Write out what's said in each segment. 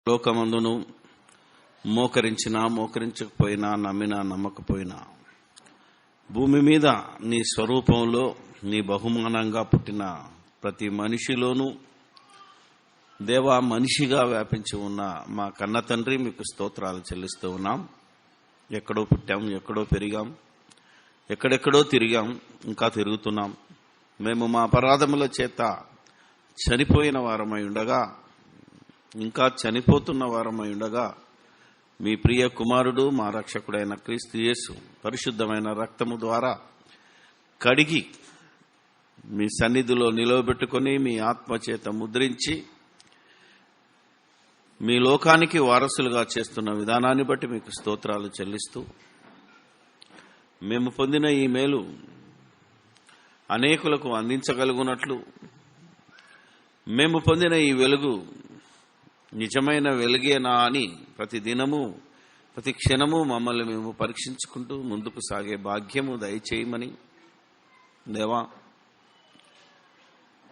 లోకమందును మోకరించినా మోకరించకపోయినా నమ్మినా నమ్మకపోయినా భూమి మీద నీ స్వరూపంలో నీ బహుమానంగా పుట్టిన ప్రతి మనిషిలోనూ దేవా మనిషిగా వ్యాపించి ఉన్న మా కన్న తండ్రి మీకు స్తోత్రాలు చెల్లిస్తూ ఉన్నాం. ఎక్కడో పుట్టాం, ఎక్కడో పెరిగాం, ఎక్కడెక్కడో తిరిగాం, ఇంకా తిరుగుతున్నాం. మేము మా అపరాధముల చేత చనిపోయిన వారమై ఉండగా, ఇంకా చనిపోతున్న వారమై ఉండగా మీ ప్రియ కుమారుడు మా రక్షకుడైన క్రీస్తు యేసు పరిశుద్ధమైన రక్తము ద్వారా కడిగి మీ సన్నిధిలో నిలవబెట్టుకొని మీ ఆత్మ చేత ముద్రించి మీ లోకానికి వారసులుగా చేస్తున్న విధానాన్ని బట్టి మీకు స్తోత్రాలు చెల్లిస్తూ, మేము పొందిన ఈ మేలు అనేకులకు అందించగలుగునట్లు, మేము పొందిన ఈ వెలుగు నిజమైన వెలుగేనా అని ప్రతి దినము ప్రతి క్షణము మమ్మల్ని మేము పరీక్షించుకుంటూ ముందుకు సాగే భాగ్యము దయచేయమని దేవా,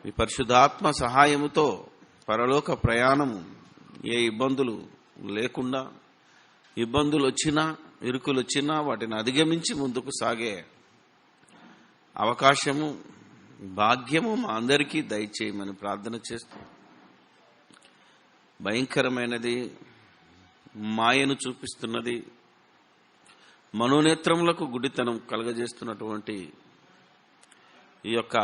మీ పరిశుద్ధాత్మ సహాయముతో పరలోక ప్రయాణము ఏ ఇబ్బందులు లేకుండా, ఇబ్బందులు వచ్చినా ఇరుకులు వచ్చినా వాటిని అధిగమించి ముందుకు సాగే అవకాశము భాగ్యము మా అందరికీ దయచేయమని ప్రార్థన చేస్తూ, భయంకరమైనది మాయను చూపిస్తున్నది మనోనేత్రములకు గుడితనం కలగజేస్తున్నటువంటి ఈ యొక్క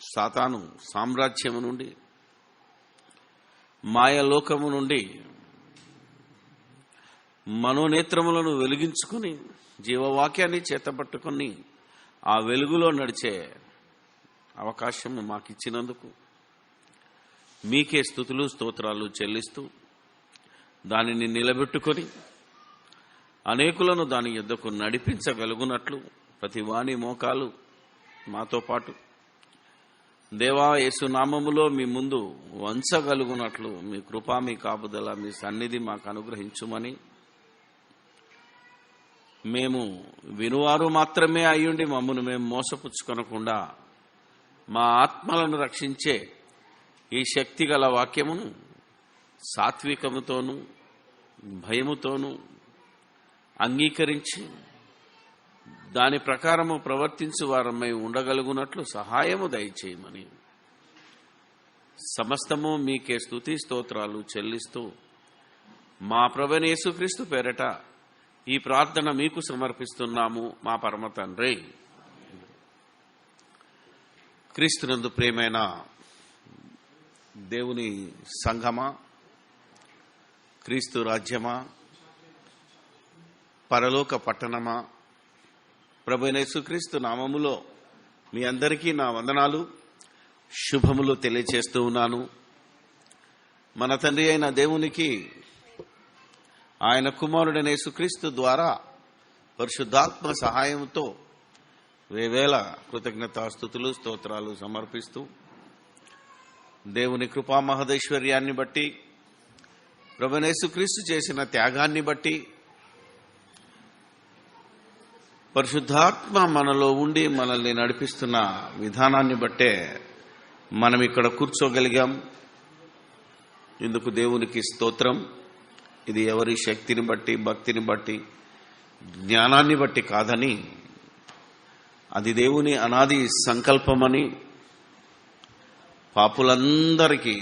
సాతాను సామ్రాజ్యము నుండి, మాయలోకము నుండి మనోనేత్రములను వెలిగించుకుని జీవవాక్యాన్ని చేతపట్టుకుని ఆ వెలుగులో నడిచే అవకాశము మాకిచ్చినందుకు మీకే స్తుతులు స్తోత్రాలు చెల్లిస్తూ, దానిని నిలబెట్టుకొని అనేకులను దాని యొద్దకు నడిపించగలుగునట్లు ప్రతి వాని మోకాలు మాతో పాటు దేవా యేసు నామములో మీ ముందు వంచగలుగునట్లు మీ కృప, మీ కాపుదల, మీ సన్నిధి మాకు అనుగ్రహించుమని, మేము వినువారు మాత్రమే అయ్యుండి మమ్మను మేము మోసపుచ్చుకొనకుండా మా ఆత్మలను రక్షించే ఈ శక్తి గల వాక్యమును సాత్వికముతోనూ భయముతోనూ అంగీకరించి దాని ప్రకారము ప్రవర్తించు వారమై ఉండగలుగునట్లు సహాయము దయచేయమని సమస్తము మీకే స్తుతి స్తోత్రాలు చెల్లిస్తూ మా ప్రభువైన యేసుక్రీస్తు పేరట ఈ ప్రార్థన మీకు సమర్పిస్తున్నాము మా పరమ తండ్రి. క్రీస్తునందు ప్రియమైన దేవుని సంఘమా, క్రీస్తు రాజ్యమా, పరలోక పట్టణమా, ప్రభువైన యేసుక్రీస్తు నామములో మీ అందరికీ నా వందనాలు శుభములు తెలియచేస్తూ ఉన్నాను. మన తండ్రి అయిన దేవునికి ఆయన కుమారుడైన యేసుక్రీస్తు ద్వారా పరిశుద్ధాత్మ సహాయంతో వేవేల కృతజ్ఞతాస్తుతులు స్తోత్రాలు సమర్పిస్తూ, దేవుని కృపా మహదైశ్వర్యాన్ని బట్టి, ప్రభువైన యేసుక్రీస్తు చేసిన త్యాగాన్ని బట్టి, పరిశుద్ధాత్మ మనలో ఉండి మనల్ని నడిపిస్తున్న విధానాన్ని బట్టే మనం ఇక్కడ కూర్చోగలిగాం. ఇందుకు దేవునికి స్తోత్రం. ఇది ఎవరి శక్తిని బట్టి, భక్తిని బట్టి, జ్ఞానాన్ని బట్టి కాదని, అది దేవుని అనాది సంకల్పమని, పాపులందరికీ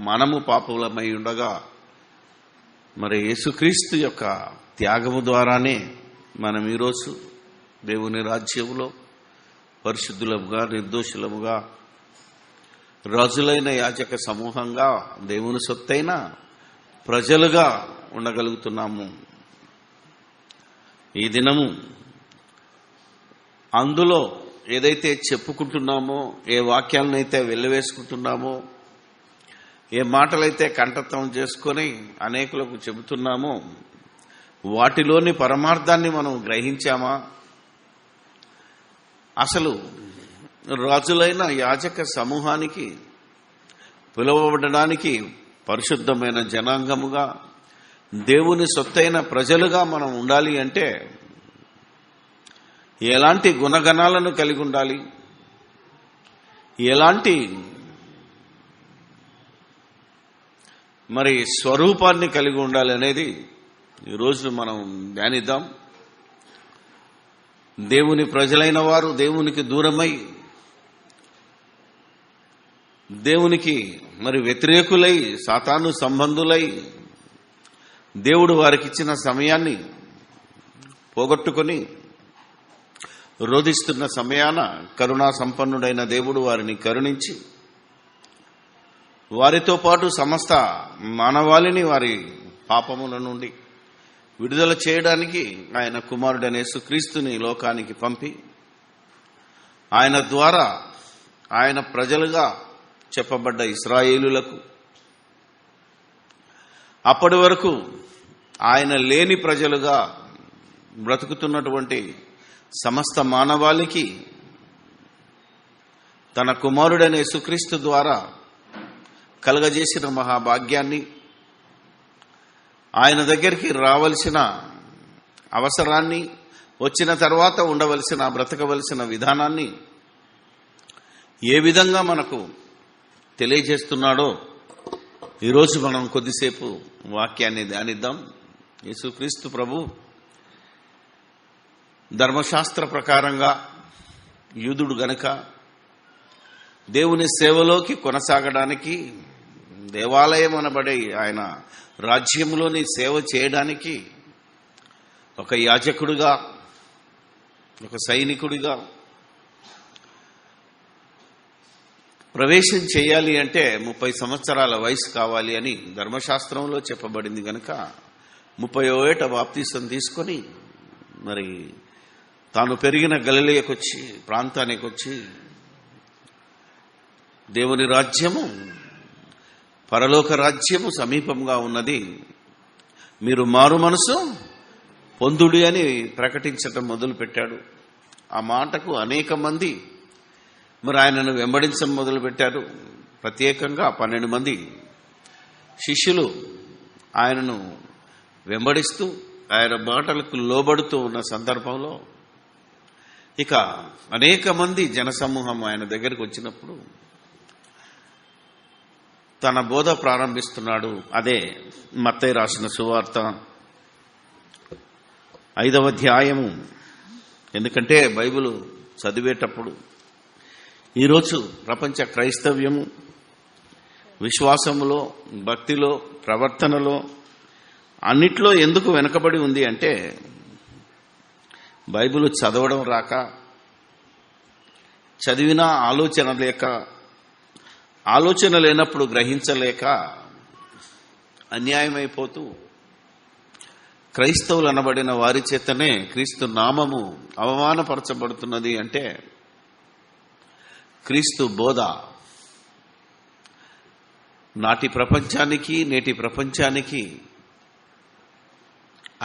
మనము పాపులమై ఉండగా మరి యేసుక్రీస్తు యొక్క త్యాగము ద్వారానే మనం ఈరోజు దేవుని రాజ్యములో పరిశుద్ధులముగా, నిర్దోషులముగా, రాజులైన యాజక సమూహంగా, దేవుని సొత్తైన ప్రజలుగా ఉండగలుగుతున్నాము. ఈ దినము అందులో ఏదైతే చెప్పుకుంటున్నామో, ఏ వాక్యాలనైతే వెళ్ళవేసుకుంటున్నామో, ఏ మాటలైతే కంఠత్వం చేసుకొని అనేకులకు చెబుతున్నామో, వాటిలోని పరమార్థాన్ని మనం గ్రహించామా? అసలు రాజులైన యాజక సమూహానికి పిలువబడడానికి పరిశుద్ధమైన జనాంగముగా, దేవుని సొత్తైన ప్రజలుగా మనం ఉండాలి అంటే ఎలాంటి గుణగణాలను కలిగి ఉండాలి, ఎలాంటి మరి స్వరూపాన్ని కలిగి ఉండాలి అనేది ఈరోజు మనం ధ్యానిద్దాం. దేవుని ప్రజలైన వారు దేవునికి దూరమై దేవునికి మరి వ్యతిరేకులై సాతాను సంబంధులై దేవుడు వారికిచ్చిన సమయాన్ని పోగొట్టుకొని రోధిస్తున్న సమయాన కరుణా సంపన్నుడైన దేవుడు వారిని కరుణించి వారితో పాటు సమస్త మానవాళిని వారి పాపముల నుండి విడుదల చేయడానికి ఆయన కుమారుడైన యేసుక్రీస్తుని లోకానికి పంపి ఆయన ద్వారా ఆయన ప్రజలుగా చెప్పబడ్డ ఇశ్రాయేలులకు అప్పటి వరకు ఆయన లేని ప్రజలుగా బ్రతుకుతున్నటువంటి సమస్త మానవాళికి తన కుమారుడైన యేసుక్రీస్తు ద్వారా కలగజేసిన మహాభాగ్యాన్ని, ఆయన దగ్గరికి రావలసిన అవసరాన్ని, వచ్చిన తర్వాత ఉండవలసిన బ్రతకవలసిన విధానాన్ని ఏ విధంగా మనకు తెలియజేస్తున్నాడో ఈరోజు మనం కొద్దిసేపు వాక్యాన్ని ధ్యానిద్దాం. యేసుక్రీస్తు ప్రభు ధర్మశాస్త్ర ప్రకారంగా యూదుడు గనుక దేవుని సేవలోకి కొనసాగడానికి, దేవాలయం అనబడే ఆయన రాజ్యంలోని సేవ చేయడానికి ఒక యాజకుడిగా, ఒక సైనికుడిగా ప్రవేశం చేయాలి అంటే 30 సంవత్సరాల వయసు కావాలి అని ధర్మశాస్త్రంలో చెప్పబడింది గనుక 30వ ఏట బాప్తీసం తీసుకొని మరి తాను పెరిగిన గలిలయకొచ్చి ప్రాంతానికి వచ్చి దేవుని రాజ్యము, పరలోక రాజ్యము సమీపంగా ఉన్నది, మీరు మారు మనసు పొందుడి అని ప్రకటించటం మొదలుపెట్టాడు. ఆ మాటకు అనేక మంది మరి ఆయనను వెంబడించడం మొదలుపెట్టారు. ప్రత్యేకంగా 12 మంది శిష్యులు ఆయనను వెంబడిస్తూ ఆయన మాటలకు లోబడుతూ ఉన్న సందర్భంలో ఇక అనేక మంది జనసమూహం ఆయన దగ్గరికి వచ్చినప్పుడు తన బోధ ప్రారంభిస్తున్నాడు. అదే మత్తయి రాసిన సువార్త 5వ అధ్యాయము. ఎందుకంటే బైబిల్ చదివేటప్పుడు ఈరోజు ప్రపంచ క్రైస్తవ్యము విశ్వాసములో, భక్తిలో, ప్రవర్తనలో అన్నిట్లో ఎందుకు వెనుకబడి ఉంది అంటే బైబిల్ చదవడం రాక, చదివినా ఆలోచన లేక, ఆలోచన లేనప్పుడు గ్రహించలేక అన్యాయమైపోతూ క్రైస్తవులు అనబడిన వారి చేతనే క్రీస్తు నామము అవమానపరచబడుతున్నది. అంటే క్రీస్తు బోధ నాటి ప్రపంచానికి, నేటి ప్రపంచానికి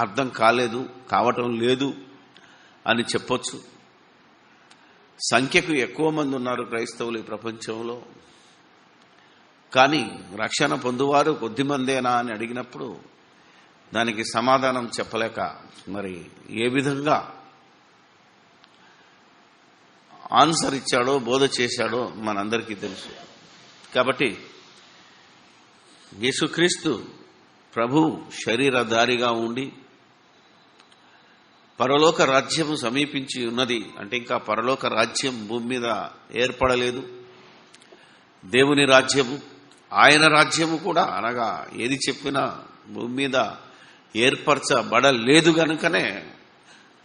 అర్థం కాలేదు, కావటం లేదు అని చెప్పొచ్చు. సంఖ్యకు ఎక్కువ మంది ఉన్నారు క్రైస్తవులు ఈ ప్రపంచంలో. కానీ రక్షణ పొందువారు కొద్దిమందేనా అని అడిగినప్పుడు దానికి సమాధానం చెప్పలేక మరి ఏ విధంగా ఆన్సర్ ఇచ్చాడో, బోధ చేశాడో మనందరికీ తెలుసు. కాబట్టి యేసుక్రీస్తు ప్రభు శరీరధారిగా ఉండి పరలోక రాజ్యము సమీపించి ఉన్నది అంటే ఇంకా పరలోక రాజ్యం భూమి మీద ఏర్పడలేదు. దేవుని రాజ్యము, ఆయన రాజ్యము కూడా అనగా ఏది చెప్పినా భూమి మీద ఏర్పరచబడలేదు గనుకనే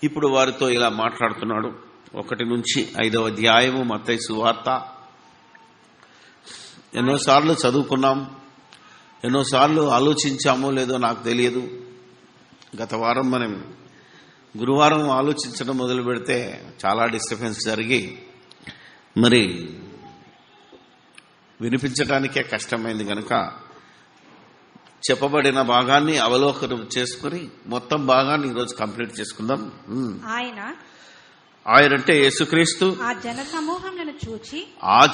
ఇప్పుడు వారితో ఇలా మాట్లాడుతున్నాడు. 1 నుంచి 5వ అధ్యాయము మత్తయి సువార్త. ఎన్నోసార్లు చదువుకున్నాం, ఎన్నోసార్లు ఆలోచించామో లేదో నాకు తెలియదు. గత వారం మనం గురువారం ఆలోచించడం మొదలు పెడితే చాలా డిస్టర్బెన్స్ జరిగి మరి వినిపించడానికే కష్టమైంది కనుక చెప్పబడిన భాగాన్ని అవలోకనం చేసుకుని మొత్తం భాగాన్ని ఈరోజు కంప్లీట్ చేసుకుందాం. ఆయనంటే యేసుక్రీస్తు ఆ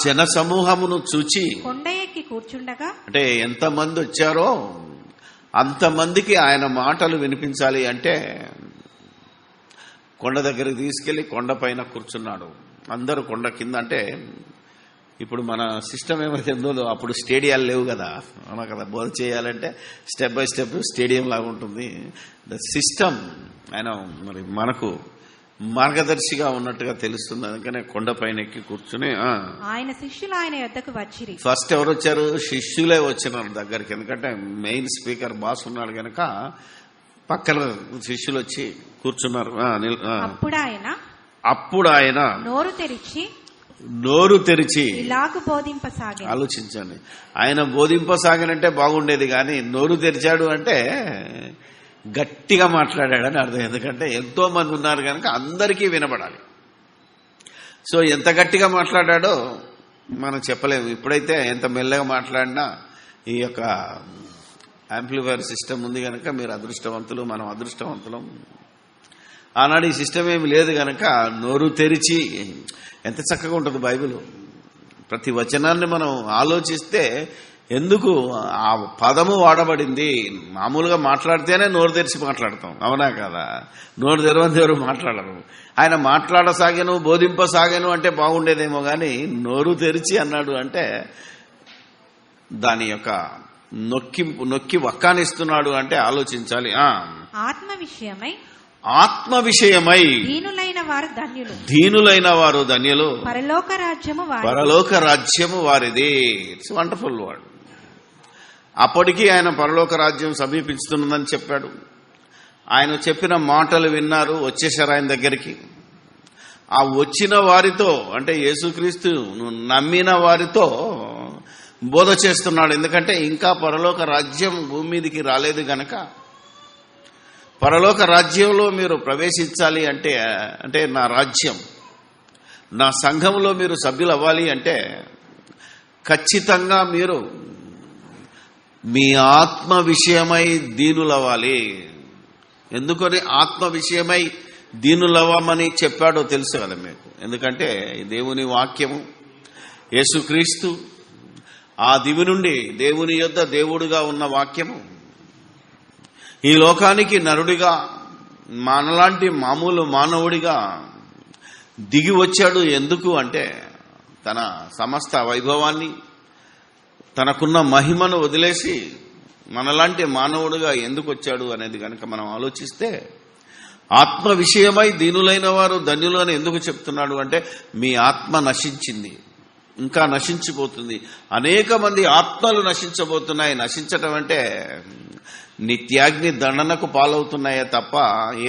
జన సమూహమును చూచి కొండ ఎక్కి కూర్చుండగా, అంటే ఎంతమంది వచ్చారో అంతమందికి ఆయన మాటలు వినిపించాలి అంటే కొండ దగ్గరికి తీసుకెళ్లి కొండ పైన కూర్చున్నాడు. అందరూ కొండ కింద అంటే ఇప్పుడు మన సిస్టమ్ ఏమైతే ఉందో అప్పుడు స్టేడియాలు లేవు కదా, అవునా కదా, బోధ చేయాలంటే స్టెప్ బై స్టెప్ స్టేడియం లాగా ఉంటుంది. ద సిస్టమ్ ఆయన మరి మనకు మార్గదర్శిగా ఉన్నట్టుగా తెలుస్తుంది. అందుకనే కొండపైన ఎక్కి కూర్చుని ఆయన శిష్యులు ఆయన యొద్దకు వచ్చిరి. ఫస్ట్ ఎవరు వచ్చారు? శిష్యులే వచ్చినారు దగ్గరికి. ఎందుకంటే మెయిన్ స్పీకర్ బాస్ ఉన్నాడు కనుక పక్కన శిష్యులు వచ్చి కూర్చున్నారు. అప్పుడు ఆయన నోరు తెరిచి ఇలాగు బోధింపసాగి. ఆలోచించండి, ఆయన బోధింపసాగనంటే బాగుండేది, కానీ నోరు తెరిచాడు అంటే గట్టిగా మాట్లాడాడని అర్థం. ఎందుకంటే ఎంతో మంది ఉన్నారు కనుక అందరికీ వినబడాలి. సో ఎంత గట్టిగా మాట్లాడాడో మనం చెప్పలేము. ఇప్పుడైతే ఎంత మెల్లగా మాట్లాడినా ఈ యొక్క యాంప్లిఫైర్ సిస్టమ్ ఉంది కనుక మీరు అదృష్టవంతులు, మనం అదృష్టవంతులం. ఆనాడు ఈ సిస్టమ్ ఏమి లేదు కనుక నోరు తెరిచి, ఎంత చక్కగా ఉంటుంది బైబిల్. ప్రతి వచనాన్ని మనం ఆలోచిస్తే ఎందుకు ఆ పదము వాడబడింది. మామూలుగా మాట్లాడితేనే నోరు తెరిచి మాట్లాడతాం, అవునా కదా? నోరు తెరవంది ఎవరు మాట్లాడరు. ఆయన మాట్లాడసాగాను, బోధింపసాగాను అంటే బాగుండేదేమో, కానీ నోరు తెరిచి అన్నాడు అంటే దాని యొక్క నొక్కి వక్కానిస్తున్నాడు అంటే ఆలోచించాలి. ఆత్మ విషయమై దీనులైన వారు ధన్యులు, పరలోక రాజ్యము వారిది. It's wonderful word. అప్పటికి ఆయన పరలోక రాజ్యం సమీపిస్తున్నదని చెప్పాడు. ఆయన చెప్పిన మాటలు విన్నారు, వచ్చేశారు ఆయన దగ్గరికి. ఆ వచ్చిన వారితో అంటే యేసుక్రీస్తు నమ్మిన వారితో బోధ చేస్తున్నాడు. ఎందుకంటే ఇంకా పరలోక రాజ్యం భూమి మీదకి రాలేదు గనక, పరలోక రాజ్యంలో మీరు ప్రవేశించాలి అంటే నా రాజ్యం, నా సంఘంలో మీరు సభ్యులు అవ్వాలి అంటే ఖచ్చితంగా మీరు మీ ఆత్మ విషయమై దీనులవ్వాలి. ఎందుకని ఆత్మ విషయమై దీనులవ్వమని చెప్పాడో తెలుసు కదా మీకు. ఎందుకంటే దేవుని వాక్యము, యేసుక్రీస్తు ఆ దివి నుండి దేవుని యొద్ద దేవుడుగా ఉన్న వాక్యము ఈ లోకానికి నరుడిగా, మనలాంటి మామూలు మానవుడిగా దిగి వచ్చాడు. ఎందుకు అంటే తన సమస్త వైభవాన్ని, తనకున్న మహిమను వదిలేసి మనలాంటి మానవుడిగా ఎందుకు వచ్చాడు అనేది కనుక మనం ఆలోచిస్తే, ఆత్మ విషయమై దీనులైన వారు ధన్యులు అని ఎందుకు చెప్తున్నాడు అంటే మీ ఆత్మ నశించింది, ఇంకా నశించిపోతుంది. అనేక మంది ఆత్మలు నశించబోతున్నాయి. నశించటం అంటే నిత్యాగ్ని దండనకు పాలవుతున్నాయే తప్ప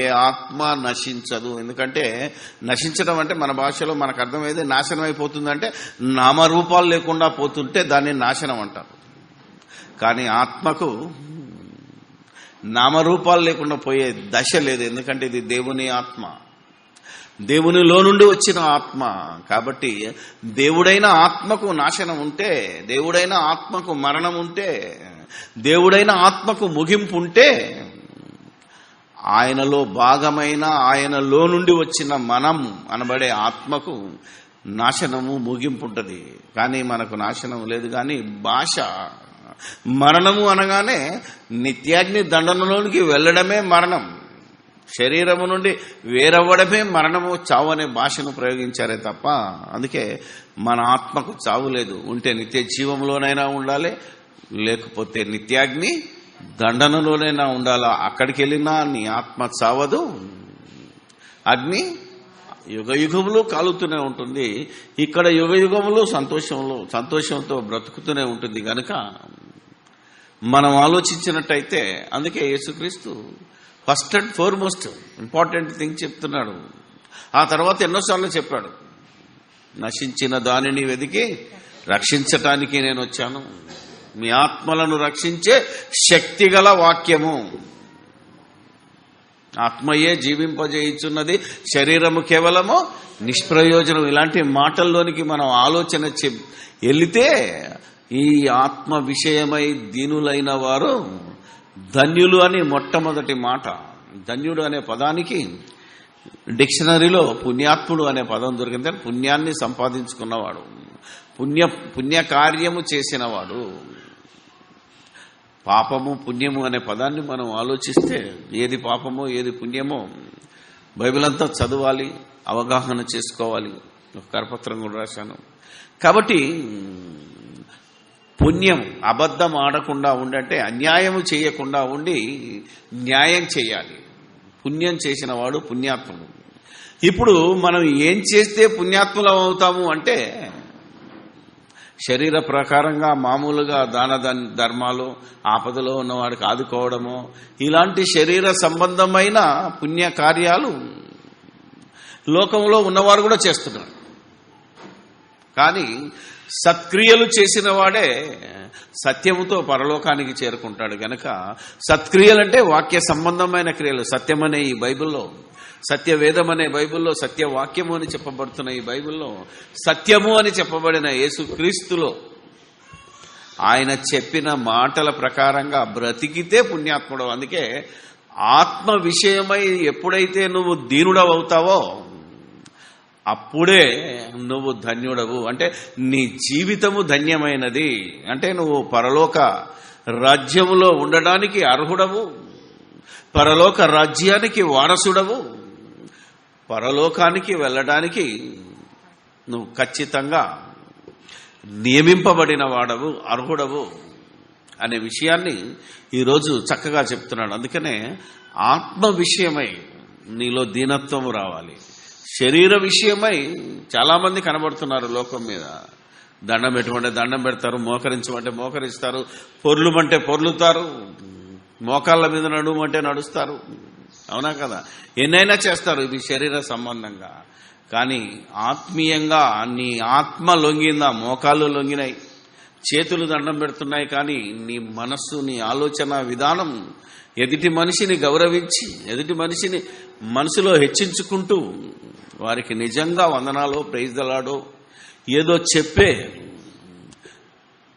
ఏ ఆత్మ నశించదు. ఎందుకంటే నశించడం అంటే మన భాషలో మనకు అర్థమైంది నాశనం అయిపోతుందంటే నామరూపాలు లేకుండా పోతుంటే దాన్ని నాశనం అంటారు. కానీ ఆత్మకు నామరూపాలు లేకుండా పోయే దశ లేదు. ఎందుకంటే ఇది దేవుని ఆత్మ, దేవునిలో నుండి వచ్చిన ఆత్మ. కాబట్టి దేవుడైన ఆత్మకు నాశనం ఉంటే, దేవుడైన ఆత్మకు మరణం ఉంటే, దేవుడైన ఆత్మకు ముగింపు ఉంటే, ఆయనలో భాగమైన ఆయనలో నుండి వచ్చిన మనం అనబడే ఆత్మకు నాశనము ముగింపు ఉంటుంది. కానీ మనకు నాశనం లేదు. కానీ భాష మరణము అనగానే నిత్యాగ్ని దండనలోనికి వెళ్ళడమే మరణం, శరీరము నుండి వేరవ్వడమే మరణము, చావు అనే భాషను ప్రయోగించారే తప్ప అందుకే మన ఆత్మకు చావు లేదు. ఉంటే నిత్య జీవంలోనైనా ఉండాలి, లేకపోతే నిత్యాగ్ని దండనలోనైనా ఉండాలా. అక్కడికి వెళ్ళినా నీ ఆత్మ చావదు, అగ్ని యుగ యుగములు కాలుతూనే ఉంటుంది. ఇక్కడ యుగ యుగములు సంతోషంతో బ్రతుకుతూనే ఉంటుంది. గనుక మనం ఆలోచించినట్టయితే అందుకే యేసుక్రీస్తు first and foremost important thing చెప్తున్నాడు. ఆ తర్వాత ఎన్నోసార్లు చెప్పాడు, నశించిన దానిని వెతికి రక్షించటానికి నేను వచ్చాను. మీ ఆత్మలను రక్షించే శక్తిగల వాక్యము. ఆత్మయే జీవింపజేయుచున్నది, శరీరము కేవలము నిష్ప్రయోజనం. ఇలాంటి మాటల్లోనికి మనం ఆలోచన వెళితే ఈ ఆత్మ విషయమై దీనులైన వారు ధన్యులు అని మొట్టమొదటి మాట. ధన్యుడు అనే పదానికి డిక్షనరీలో పుణ్యాత్ముడు అనే పదం దొరికింది. పుణ్యాన్ని సంపాదించుకున్నవాడు, పుణ్యకార్యము చేసినవాడు. పాపము పుణ్యము అనే పదాన్ని మనం ఆలోచిస్తే ఏది పాపమో ఏది పుణ్యమో బైబిల్ అంతా చదవాలి, అవగాహన చేసుకోవాలి. ఒక కరపత్రం కూడా రాశాను. కాబట్టి పుణ్యం అబద్ధం ఆడకుండా ఉండంటే అన్యాయము చేయకుండా ఉండి న్యాయం చేయాలి. పుణ్యం చేసిన వాడు పుణ్యాత్ముడు. ఇప్పుడు మనం ఏం చేస్తే పుణ్యాత్ములం అవుతాము అంటే శరీర ప్రకారంగా మామూలుగా దాన ధర్మాలు, ఆపదలో ఉన్నవాడికి ఆదుకోవడము, ఇలాంటి శరీర సంబంధమైన పుణ్య కార్యాలు లోకంలో ఉన్నవారు కూడా చేస్తున్నారు. కానీ సత్క్రియలు చేసిన వాడే సత్యముతో పరలోకానికి చేరుకుంటాడు. గనక సత్క్రియలంటే వాక్య సంబంధమైన క్రియలు. సత్యమనే ఈ బైబిల్లో, సత్యవేదం అనే బైబిల్లో, సత్యవాక్యము అని చెప్పబడుతున్న ఈ బైబిల్లో, సత్యము అని చెప్పబడిన యేసుక్రీస్తులో ఆయన చెప్పిన మాటల ప్రకారంగా బ్రతికితే పుణ్యాత్ముడు. అందుకే ఆత్మ విషయమై ఎప్పుడైతే నువ్వు దీనుడవవుతావో అప్పుడే నువ్వు ధన్యుడవు. అంటే నీ జీవితము ధన్యమైనది. అంటే నువ్వు పరలోక రాజ్యములో ఉండడానికి అర్హుడవు, పరలోక రాజ్యానికి వారసుడవు, పరలోకానికి వెళ్ళడానికి నువ్వు ఖచ్చితంగా నియమింపబడిన వాడవు, అర్హుడవు అనే విషయాన్ని ఈరోజు చక్కగా చెప్తున్నాడు. అందుకనే ఆత్మ విషయమై నీలో దీనత్వము రావాలి. శరీర విషయమై చాలామంది కనబడుతున్నారు లోకం మీద. దండం పెట్టమంటే దండం పెడతారు, మోకరించమంటే మోకరిస్తారు, పొర్లుమంటే పొర్లుతారు, మోకాళ్ళ మీద నడుమంటే నడుస్తారు. అవునా కదా? ఎన్నైనా చేస్తారు ఇది శరీర సంబంధంగా. కానీ ఆత్మీయంగా నీ ఆత్మ లొంగిందా? మోకాళ్ళు లొంగినాయి, చేతులు దండం పెడుతున్నాయి, కానీ నీ మనస్సు, నీ ఆలోచన విధానం ఎదుటి మనిషిని గౌరవించి, ఎదుటి మనిషిని మనసులో హెచ్చించుకుంటూ వారికి నిజంగా వందనాలో, ప్రైజ్ ద లార్డో ఏదో చెప్పే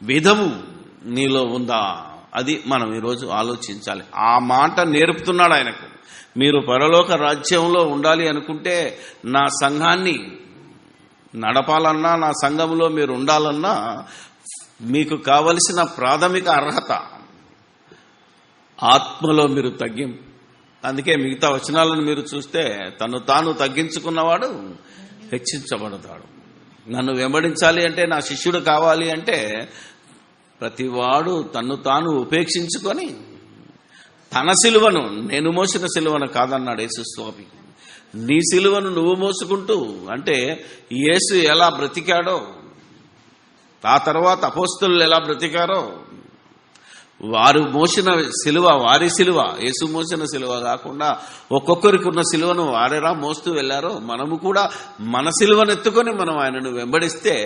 విధము నీలో ఉందా? అది మనం ఈరోజు ఆలోచించాలి. ఆ మాట నేర్పుతున్నాడు ఆయనకు. మీరు పరలోక రాజ్యంలో ఉండాలి అనుకుంటే, నా సంఘాన్ని నడపాలన్నా, నా సంఘంలో మీరు ఉండాలన్నా మీకు కావలసిన ప్రాథమిక అర్హత ఆత్మలో మీరు తగ్గింపు. అందుకే మిగతా వచనాలను మీరు చూస్తే, తను తాను తగ్గించుకున్నవాడు హెచ్చించబడతాడు. నన్ను వెంబడించాలి అంటే, నా శిష్యుడు కావాలి అంటే, ప్రతివాడు తన్ను తాను ఉపేక్షించుకొని తన సిలువను, నేను మోసిన సిలువను కాదన్నాడు యేసుస్వామి. నీ సిలువను నువ్వు మోసుకుంటూ, అంటే యేసు ఎలా బ్రతికాడో, ఆ తర్వాత అపోస్తలులు ఎలా బ్రతికారో, వారు మోసిన సిలువ వారి సిలువ, యేసు మోసిన సిలువ కాకుండా ఒక్కొక్కరికి ఉన్న సిలువను వారెలా మోస్తూ వెళ్లారో, మనము కూడా మన సిలువను ఎత్తుకొని మనం ఆయనను వెంబడిస్తే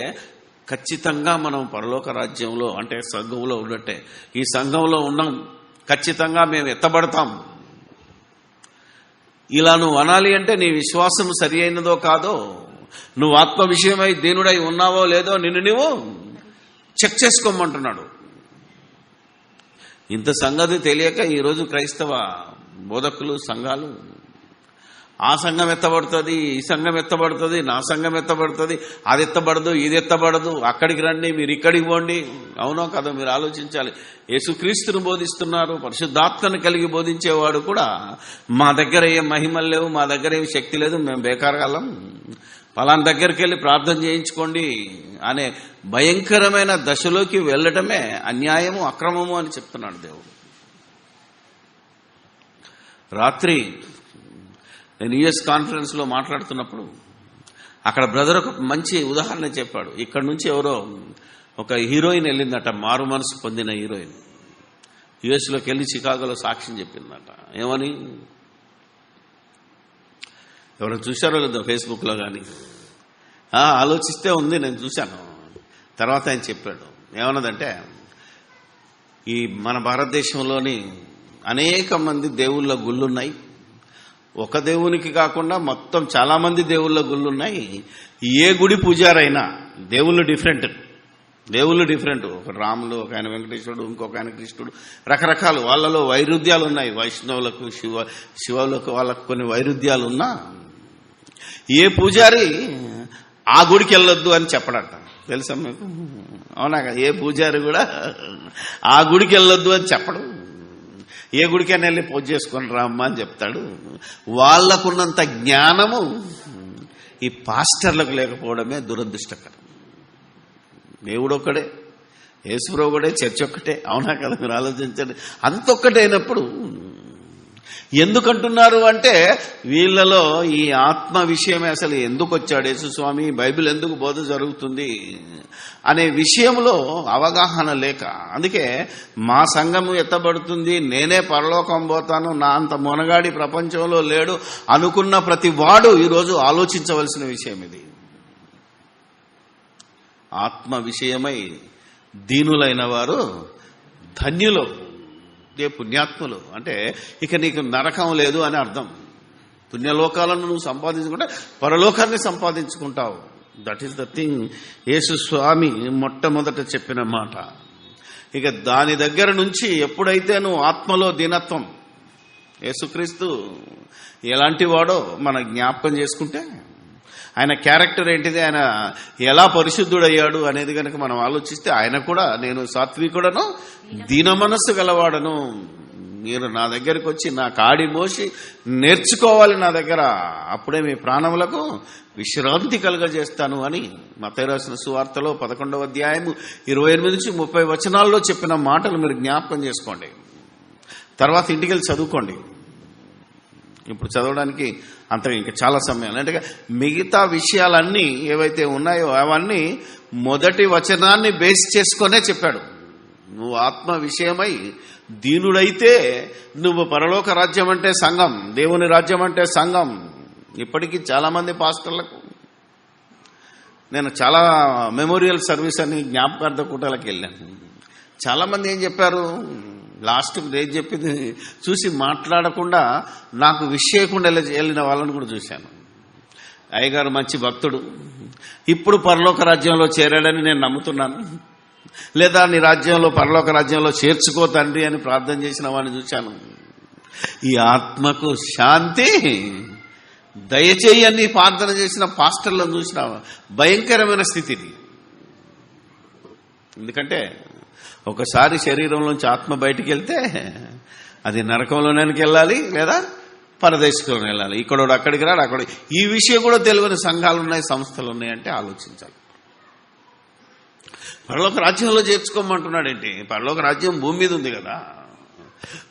ఖచ్చితంగా మనం పరలోక రాజ్యంలో, అంటే సంఘంలో ఉన్నట్టే. ఈ సంఘంలో ఉన్నాం, ఖచ్చితంగా మేము ఎత్తబడతాం. ఇలా నువ్వు అనాలి అంటే నీ విశ్వాసం సరి అయినదో కాదో, నువ్వు ఆత్మ విషయమై దీనుడై ఉన్నావో లేదో నిన్ను నువ్వు చెక్ చేసుకోమంటున్నాడు. ఇంత సంగతి తెలియక ఈరోజు క్రైస్తవ బోధకులు, సంఘాలు ఆ సంఘం ఎత్తబడుతుంది, ఈ సంఘం ఎత్తబడుతుంది, నా సంఘం ఎత్తబడుతుంది, అది ఎత్తబడదు, ఇది ఎత్తబడదు, అక్కడికి రండి, మీరు ఇక్కడికి పోండి. అవునో కదా? మీరు ఆలోచించాలి. యేసుక్రీస్తును బోధిస్తున్నారు, పరిశుద్ధాత్మను కలిగి బోధించేవాడు కూడా మా దగ్గర ఏం మహిమలు లేవు, మా దగ్గర ఏం శక్తి లేదు, మేము బేకారగాలం, ఫలానా దగ్గరికి వెళ్ళి ప్రార్థన చేయించుకోండి అనే భయంకరమైన దశలోకి వెళ్ళటమే అన్యాయము, అక్రమము అని చెప్తున్నాడు దేవుడు. రాత్రి నేను యుఎస్ కాన్ఫరెన్స్లో మాట్లాడుతున్నప్పుడు అక్కడ బ్రదర్ ఒక మంచి ఉదాహరణ చెప్పాడు. ఇక్కడ నుంచి ఎవరో ఒక హీరోయిన్ వెళ్ళిందట, మారు మనసు పొందిన హీరోయిన్ యుఎస్లోకి వెళ్ళి చికాగోలో సాక్ష్యం చెప్పిందట. ఏమని? ఎవరైనా చూశారో లేదో ఫేస్బుక్లో కానీ, ఆలోచిస్తే ఉంది, నేను చూశాను. తర్వాత ఆయన చెప్పాడు. ఏమన్నదంటే, ఈ మన భారతదేశంలోని అనేక మంది దేవుళ్ళ గుళ్ళున్నాయి. ఒక దేవునికి కాకుండా మొత్తం చాలా మంది దేవుళ్ళ గుళ్ళున్నాయి. ఏ గుడి పూజారైనా దేవుళ్ళు డిఫరెంట్. ఒక రాములు, ఒక ఆయన వెంకటేశ్వరుడు, ఇంకొక ఆయన కృష్ణుడు, రకరకాలు. వాళ్ళలో వైరుధ్యాలు ఉన్నాయి. వైష్ణవులకు, శివులకు వాళ్ళకు కొన్ని వైరుధ్యాలు ఉన్నా ఏ పూజారి ఆ గుడికి వెళ్ళొద్దు అని చెప్పడట. తెలుసా మీకు? అవునా? ఏ పూజారి కూడా ఆ గుడికి వెళ్ళొద్దు అని చెప్పడు. ఏ గుడికైనా వెళ్ళి పూజ చేసుకొని రామ్మా అని చెప్తాడు. వాళ్లకున్నంత జ్ఞానము ఈ పాస్టర్లకు లేకపోవడమే దురదృష్టకరం. దేవుడు ఒక్కడే, యేసుప్రభు ఒకటే, చర్చ్ ఒక్కటే. అవునా కదా? మీరు ఆలోచించండి. అంతొక్కటే అయినప్పుడు ఎందుకంటున్నారు అంటే వీళ్ళలో ఈ ఆత్మ విషయమే అసలు ఎందుకు వచ్చాడు యేసుస్వామి, బైబిల్ ఎందుకు బోధ జరుగుతుంది అనే విషయంలో అవగాహన లేక, అందుకే మా సంఘము ఎత్తబడుతుంది, నేనే పరలోకం పోతాను, నా అంత మొనగాడి ప్రపంచంలో లేడు అనుకున్న ప్రతి వాడు ఈరోజు ఆలోచించవలసిన విషయం ఇది. ఆత్మ విషయమై దీనులైన వారు ధన్యులు, పుణ్యాత్ములు. అంటే ఇక నీకు నరకం లేదు అని అర్థం. పుణ్యలోకాలను నువ్వు సంపాదించుకుంటే పరలోకాన్ని సంపాదించుకుంటావు. దట్ ఈస్ ద థింగ్ యేసు స్వామి మొట్టమొదట చెప్పిన మాట. ఇక దాని దగ్గర నుంచి ఎప్పుడైతే నువ్వు ఆత్మలో దీనత్వం, యేసుక్రీస్తు ఎలాంటి వాడో మన జ్ఞాపకం చేసుకుంటే, ఆయన క్యారెక్టర్ ఏంటిది, ఆయన ఎలా పరిశుద్ధుడయ్యాడు అనేది కనుక మనం ఆలోచిస్తే, ఆయన కూడా నేను సాత్వికుడను, దీన మనస్సు గలవాడను, మీరు నా దగ్గరికి వచ్చి నా కాడి మోసి నేర్చుకోవాలి నా దగ్గర, అప్పుడే మీ ప్రాణములకు విశ్రాంతి కలుగజేస్తాను అని మత్తయి రాసిన సువార్తలో 11వ అధ్యాయము 28 నుంచి 30 వచనాల్లో చెప్పిన మాటలు మీరు జ్ఞాపకం చేసుకోండి. తర్వాత ఇంటికి వెళ్ళి చదువుకోండి. ఇప్పుడు చదవడానికి అంత ఇంకా చాలా సమయాలు. అంటే మిగతా విషయాలన్నీ ఏవైతే ఉన్నాయో అవన్నీ మొదటి వచనాన్ని బేస్ చేసుకునే చెప్పాడు. నువ్వు ఆత్మ విషయమై దీనుడైతే నువ్వు పరలోక రాజ్యం అంటే సంఘం, దేవుని రాజ్యం అంటే సంఘం. ఇప్పటికీ చాలా మంది పాస్టర్లకు నేను చాలా మెమోరియల్ సర్వీస్ అని జ్ఞాపకార్థ కూటాలకు వెళ్ళాను. చాలా మంది ఏం చెప్పారు, లాస్ట్ ఏం చెప్పింది చూసి మాట్లాడకుండా నాకు విషయకుండా వెళ్ళిన వాళ్ళని కూడా చూశాను. అయ్యగారు మంచి భక్తుడు, ఇప్పుడు పరలోక రాజ్యంలో చేరాడని నేను నమ్ముతున్నాను, లేదా నీ రాజ్యంలో పరలోక రాజ్యంలో చేర్చుకో తండ్రి అని ప్రార్థన చేసిన వాడిని చూశాను. ఈ ఆత్మకు శాంతి దయచేయని ప్రార్థన చేసిన పాస్టర్లను చూసిన భయంకరమైన స్థితిని. ఎందుకంటే ఒకసారి శరీరంలోంచి ఆత్మ బయటికి వెళ్తే అది నరకంలోనికి వెళ్ళాలి, లేదా పరదేశంలోనే వెళ్ళాలి. ఇక్కడోడు అక్కడికి రాడు, అక్కడ. ఈ విషయం కూడా తెలియని సంఘాలు ఉన్నాయి, సంస్థలు ఉన్నాయంటే ఆలోచించాలి. పరలోక రాజ్యంలో చేర్చుకోమంటున్నాడేంటి? పరలోక రాజ్యం భూమి మీద ఉంది కదా,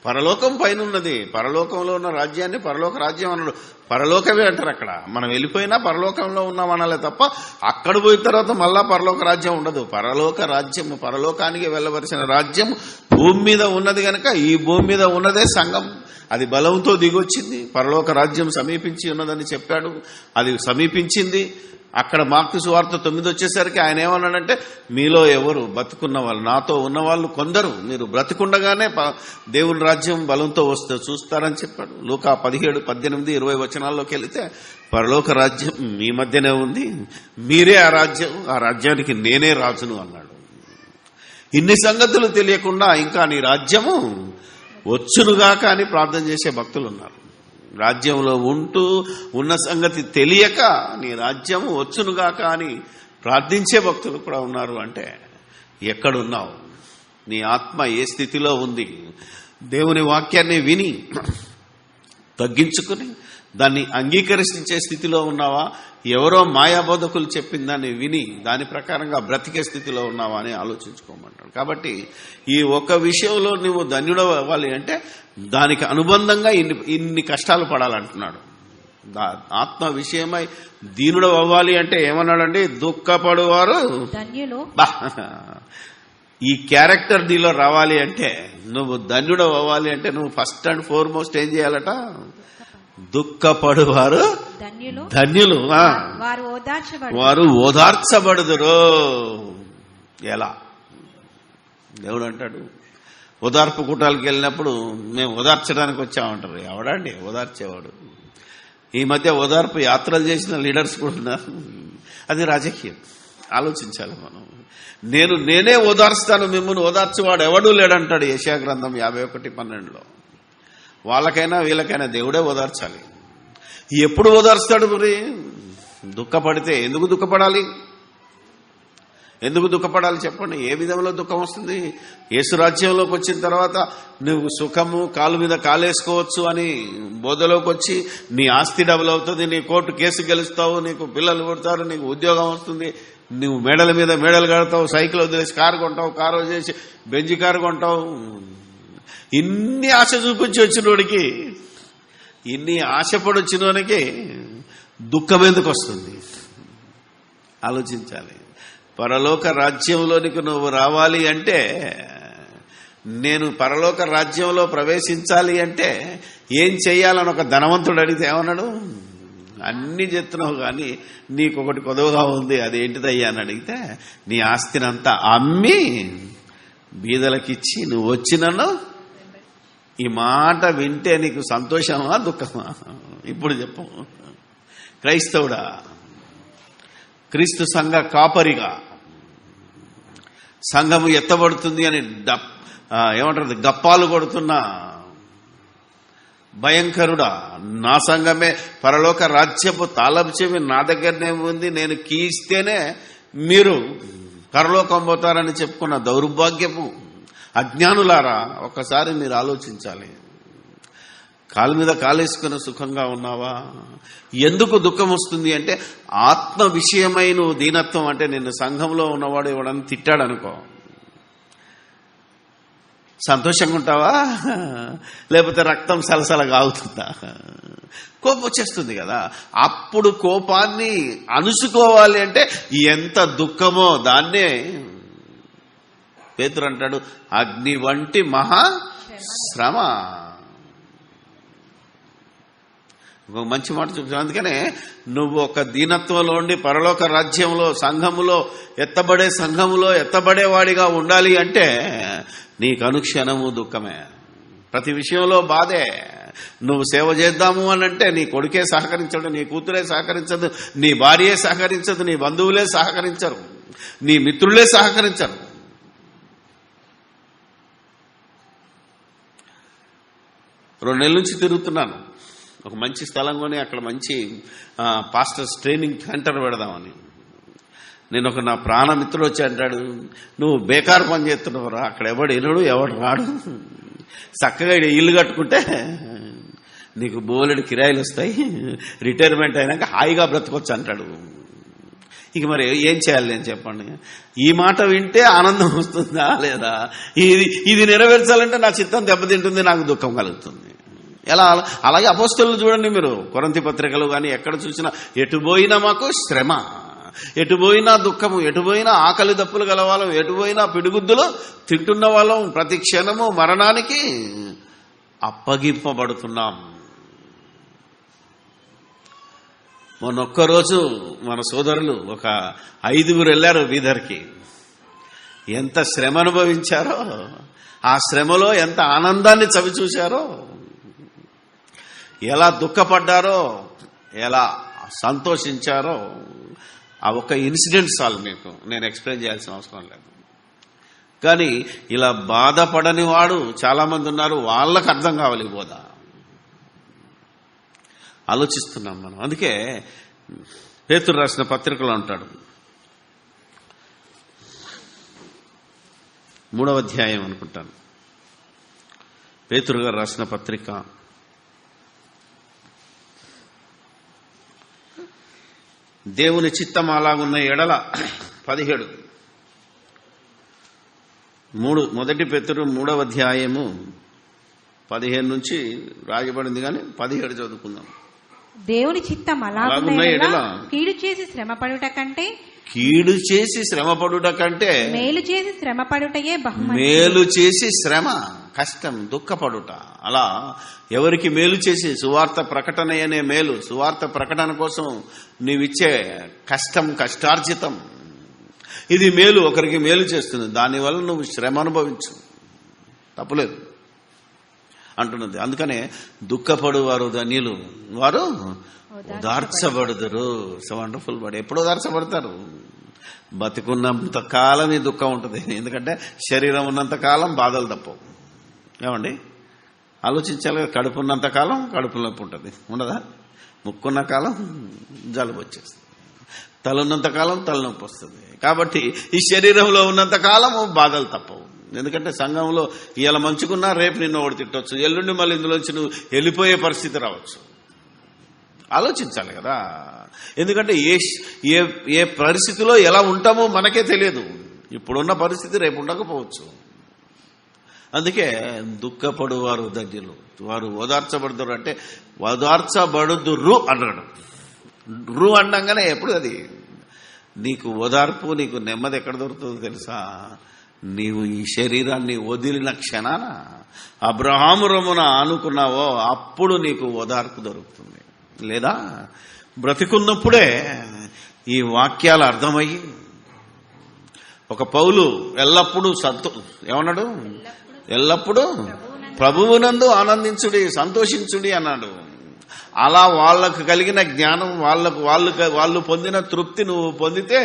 పరలోకం పైన ఉన్నది. పరలోకంలో ఉన్న రాజ్యాన్ని పరలోక రాజ్యం అన్నాడు. పరలోకమే అంటారు అక్కడ. మనం వెళ్ళిపోయినా పరలోకంలో ఉన్నామనాలే తప్ప అక్కడ పోయిన తర్వాత మళ్ళా పరలోక రాజ్యం ఉండదు. పరలోక రాజ్యం, పరలోకానికి వెళ్ళవలసిన రాజ్యం భూమి మీద ఉన్నది కనుక ఈ భూమి మీద ఉన్నదే సంఘం. అది బలంతో దిగొచ్చింది. పరలోక రాజ్యం సమీపించి ఉన్నదని చెప్పాడు, అది సమీపించింది. అక్కడ మార్కు సువార్త 9 వచ్చేసరికి ఆయన ఏమన్నాడంటే, మీలో ఎవరు బతుకున్న వాళ్ళు, నాతో ఉన్నవాళ్ళు కొందరు మీరు బ్రతికుండగానే దేవుని రాజ్యం బలంతో వస్తే చూస్తారని చెప్పాడు. లూకా 17, 18, 20 వచనాల్లోకి వెళితే పరలోక రాజ్యం మీ మధ్యనే ఉంది, మీరే ఆ రాజ్యం, ఆ రాజ్యానికి నేనే రాజును అన్నాడు. ఇన్ని సంగతులు తెలియకుండా ఇంకా నీ రాజ్యము వచ్చునుగాక అని ప్రార్థన చేసే భక్తులు ఉన్నారు. రాజ్యంలో ఉంటూ ఉన్న సంగతి తెలియక నీ రాజ్యము వచ్చునుగాక అని ప్రార్థించే భక్తులు కూడా ఉన్నారు. అంటే ఎక్కడున్నావు? నీ ఆత్మ ఏ స్థితిలో ఉంది? దేవుని వాక్యాన్ని విని తగ్గించుకుని దాన్ని అంగీకరించే స్థితిలో ఉన్నావా? ఎవరో మాయాబోధకులు చెప్పిన దాన్ని విని దాని ప్రకారంగా బ్రతికే స్థితిలో ఉన్నావా అని ఆలోచించుకోమంటాడు. కాబట్టి ఈ ఒక్క విషయంలో నువ్వు ధన్యుడు అవ్వాలి అంటే దానికి అనుబంధంగా ఇన్ని కష్టాలు పడాలంటున్నాడు. ఆత్మ విషయమై దీనుడు అవ్వాలి అంటే ఏమన్నాడండి? దుఃఖపడువారు ధన్యులు. ఈ క్యారెక్టర్ నీలో రావాలి అంటే, నువ్వు ధన్యుడు అవ్వాలి అంటే నువ్వు ఫస్ట్ అండ్ ఫోర్మోస్ట్ ఏం చేయాలట? దుఃఖపడువారు ధన్యులు, వారు ఓదార్చబడుదురు. ఎలా? దేవుడు అంటాడు, ఓదార్పు కూటాలకు వెళ్ళినప్పుడు మేము ఓదార్చడానికి వచ్చామంటారు. ఎవడండి ఓదార్చేవాడు? ఈ మధ్య ఓదార్పు యాత్రలు చేసిన లీడర్స్ కూడా ఉన్నారు. అది రాజకీయం. ఆలోచించాలి మనం. నేనే ఓదార్స్తాను, మిమ్మల్ని ఓదార్చేవాడు ఎవడూ లేడంటాడు యెషయా గ్రంథం 51:12. వాళ్ళకైనా వీళ్ళకైనా దేవుడే ఓదార్చాలి. ఎప్పుడు ఓదార్స్తాడు? మరి దుఃఖపడితే. ఎందుకు దుఃఖపడాలి? ఎందుకు దుఃఖపడాలి చెప్పండి? ఏ విధంలో దుఃఖం వస్తుంది? యేసు రాజ్యంలోకి వచ్చిన తర్వాత నువ్వు సుఖము, కాలు మీద కాలేసుకోవచ్చు అని బోధలోకి వచ్చి నీ ఆస్తి డబుల్ అవుతుంది, నీ కోర్టు కేసు గెలుస్తావు, నీకు పిల్లలు పుడతారు, నీకు ఉద్యోగం వస్తుంది, నువ్వు మేడల మీద మేడలు కడతావు, సైకిల్ వదిలేసి కారు కొంటావు, కారు వదిలేసి బెంజి కారు కొంటావు. ఇన్ని ఆశ చూపించి వచ్చినోడికి, ఇన్ని ఆశపడి వచ్చినోనికి దుఃఖం ఎందుకు వస్తుంది? ఆలోచించాలి. పరలోక రాజ్యంలోనికి నువ్వు రావాలి అంటే, నేను పరలోక రాజ్యంలో ప్రవేశించాలి అంటే ఏం చెయ్యాలని ఒక ధనవంతుడు అడిగితే ఏమన్నాడు? అన్ని చెప్తున్నావు కానీ నీకొకటి కొదవగా ఉంది, అదేంటిదయ్యా అని అడిగితే, నీ ఆస్తినంతా అమ్మి బీదలకిచ్చి నువ్వు వచ్చి నన్ను. ఈ మాట వింటే నీకు సంతోషమా దుఃఖమా? ఇప్పుడు చెప్పు. క్రైస్తవుడా, క్రీస్తు సంఘ కాపరిగా, సంఘము ఎత్తబడుతుంది అని ఏమంటారు గప్పాలు కొడుతున్న భయంకరుడా, నా సంఘమే పరలోక రాజ్యపు తాళపు చెవి నా దగ్గరనే ఉంది, నేను కీ ఇస్తేనే మీరు పరలోకం పోతారని చెప్పుకున్న దౌర్భాగ్యపు అజ్ఞానులారా, ఒక్కసారి మీరు ఆలోచించాలి. కాలు మీద కాలేసుకుని సుఖంగా ఉన్నావా? ఎందుకు దుఃఖం వస్తుంది అంటే, ఆత్మ విషయమై నువ్వు దీనత్వం అంటే, నిన్ను సంఘంలో ఉన్నవాడు ఎవడని తిట్టాడనుకో, సంతోషంగా ఉంటావా? లేకపోతే రక్తం సలసలగా అవుతుందా? కోపం వచ్చేస్తుంది కదా. అప్పుడు కోపాన్ని అణుచుకోవాలి అంటే ఎంత దుఃఖమో దాన్నే పేతురు అంటాడు, అగ్ని వంటి మహా శ్రమ. ఒక మంచి మాట చూపించాను. అందుకనే నువ్వు ఒక దీనత్వంలో ఉండి పరలోక రాజ్యంలో, సంఘములో ఎత్తబడే, సంఘములో ఎత్తబడేవాడిగా ఉండాలి అంటే నీకు అనుక్షణము దుఃఖమే, ప్రతి విషయంలో బాధే. నువ్వు సేవ చేద్దాము అని అంటే నీ కొడుకే సహకరించడు, నీ కూతురే సహకరించదు, నీ భార్యే సహకరించదు, నీ బంధువులే సహకరించరు, నీ మిత్రులే సహకరించరు. 2 నెలల నుంచి తిరుగుతున్నాను. ఒక మంచి స్థలం కొని అక్కడ మంచి పాస్టర్స్ ట్రైనింగ్ సెంటర్ పెడదామని. నేను నా ప్రాణమిత్రుడు వచ్చి అంటాడు, నువ్వు బేకారు పని చేస్తున్నావురా, అక్కడ ఎవడు ఎనుడు ఎవడు రాడు, చక్కగా ఇల్లు కట్టుకుంటే నీకు బోలెడు కిరాయిలు వస్తాయి, రిటైర్మెంట్ అయినాక హాయిగా బ్రతకొచ్చు అంటాడు. ఇక మరి ఏం చేయాలి నేను చెప్పండి? ఈ మాట వింటే ఆనందం వస్తుందా లేదా? ఇది నెరవేర్చాలంటే నా చిత్తం దెబ్బతింటుంది, నాకు దుఃఖం కలుగుతుంది. ఎలా? అలాగే అపోస్తలులు చూడండి మీరు, కొరింథీ పత్రికలు కానీ ఎక్కడ చూసినా ఎటుపోయినా మాకు శ్రమ, ఎటుపోయినా దుఃఖము, ఎటుపోయినా ఆకలి దప్పులు గలవాళ్ళం, ఎటుపోయినా పిడిగుద్దులు తింటున్న వాళ్ళం, ప్రతి క్షణము మరణానికి అప్పగింపబడుతున్నాం. మొన్నొక్కరోజు మన సోదరులు ఒక 5 వెళ్ళారు బీదర్కి. ఎంత శ్రమ అనుభవించారో, ఆ శ్రమలో ఎంత ఆనందాన్ని చవి చూశారో, ఎలా దుఃఖపడ్డారో, ఎలా సంతోషించారో, ఆ ఒక్క ఇన్సిడెంట్ చాలు మీకు, నేను ఎక్స్ప్లెయిన్ చేయాల్సిన అవసరం లేదు. కానీ ఇలా బాధపడని వాడు చాలామంది ఉన్నారు, వాళ్ళకు అర్థం కావాలి బోధ. ఆలోచిస్తున్నాం మనం. అందుకే పేతురు రాసిన పత్రికలో అంటాడు, 3వ అధ్యాయం అనుకుంటాను, పేతురు గారు రాసిన పత్రిక, దేవుని చిత్తం అలాగున్న ఎడల 17 మొదటి పేతురు 3వ అధ్యాయము 15 నుంచి రాయబడింది, కానీ 17 చదువుకుందాం. దేవుని చిత్తం అలాగున్న ఎడల కీడు చేసి శ్రమపడుట కంటే మేలు చేసి శ్రమపడుటయే బహుమతి. మేలు చేసి శ్రమ, కష్టం, దుఃఖపడుట, అలా ఎవరికి మేలు చేసి, సువార్త ప్రకటన అనే మేలు, సువార్త ప్రకటన కోసం నీవిచ్చే కష్టం, కష్టార్జితం, ఇది మేలు, ఒకరికి మేలు చేస్తుంది. దానివల్ల నువ్వు శ్రమ అనుభవించు, తప్పులేదు అంటున్నది. అందుకనే దుఃఖపడు వారు ధన్యులు, వారు ఓదార్చబడుదురు. It's wonderful word. ఎప్పుడు ఓదార్చబడతారు? బతికున్నంత కాలం ఈ దుఃఖం ఉంటుంది. ఎందుకంటే శరీరం ఉన్నంత కాలం బాధలు తప్పవు. ఏమండి ఆలోచించాలి. కడుపున్నంత కాలం కడుపు నొప్పి ఉంటుంది, ఉండదా? ముక్కున్న కాలం జలుబు వచ్చేస్తుంది, తలున్నంత కాలం తలనొప్పి వస్తుంది. కాబట్టి ఈ శరీరంలో ఉన్నంత కాలము బాధలు తప్పవు. ఎందుకంటే సంఘంలో ఇవాళ మంచుకున్నా రేపు నిన్ను ఒకటి తిట్టవచ్చు, ఎల్లుండి మళ్ళీ ఇందులోంచి నువ్వు వెళ్ళిపోయే పరిస్థితి రావచ్చు. ఆలోచించాలి కదా. ఎందుకంటే ఏ పరిస్థితిలో ఎలా ఉంటామో మనకే తెలియదు. ఇప్పుడున్న పరిస్థితి రేపు ఉండకపోవచ్చు. అందుకే దుఃఖపడు వారు ధన్యులు, వారు ఓదార్చబడుతారు. అంటే ఓదార్చబడుదురు అన్నాడు. రు అనగానే ఎప్పుడు అది నీకు ఓదార్పు, నీకు నెమ్మది ఎక్కడ దొరుకుతుందో తెలుసా? నీవు ఈ శరీరాన్ని వదిలిన క్షణాన అబ్రహాము రొమ్మున ఆనుకున్నావో అప్పుడు నీకు ఓదార్పు దొరుకుతుంది. లేదా బ్రతికున్నప్పుడే ఈ వాక్యాలు అర్థమయ్యి ఒక పౌలు ఎల్లప్పుడూ ఏమన్నాడు? ఎల్లప్పుడూ ప్రభువునందు ఆనందించుడి, సంతోషించుడి అన్నాడు. అలా వాళ్ళకు కలిగిన జ్ఞానం, వాళ్ళు పొందిన తృప్తి నువ్వు పొందితే,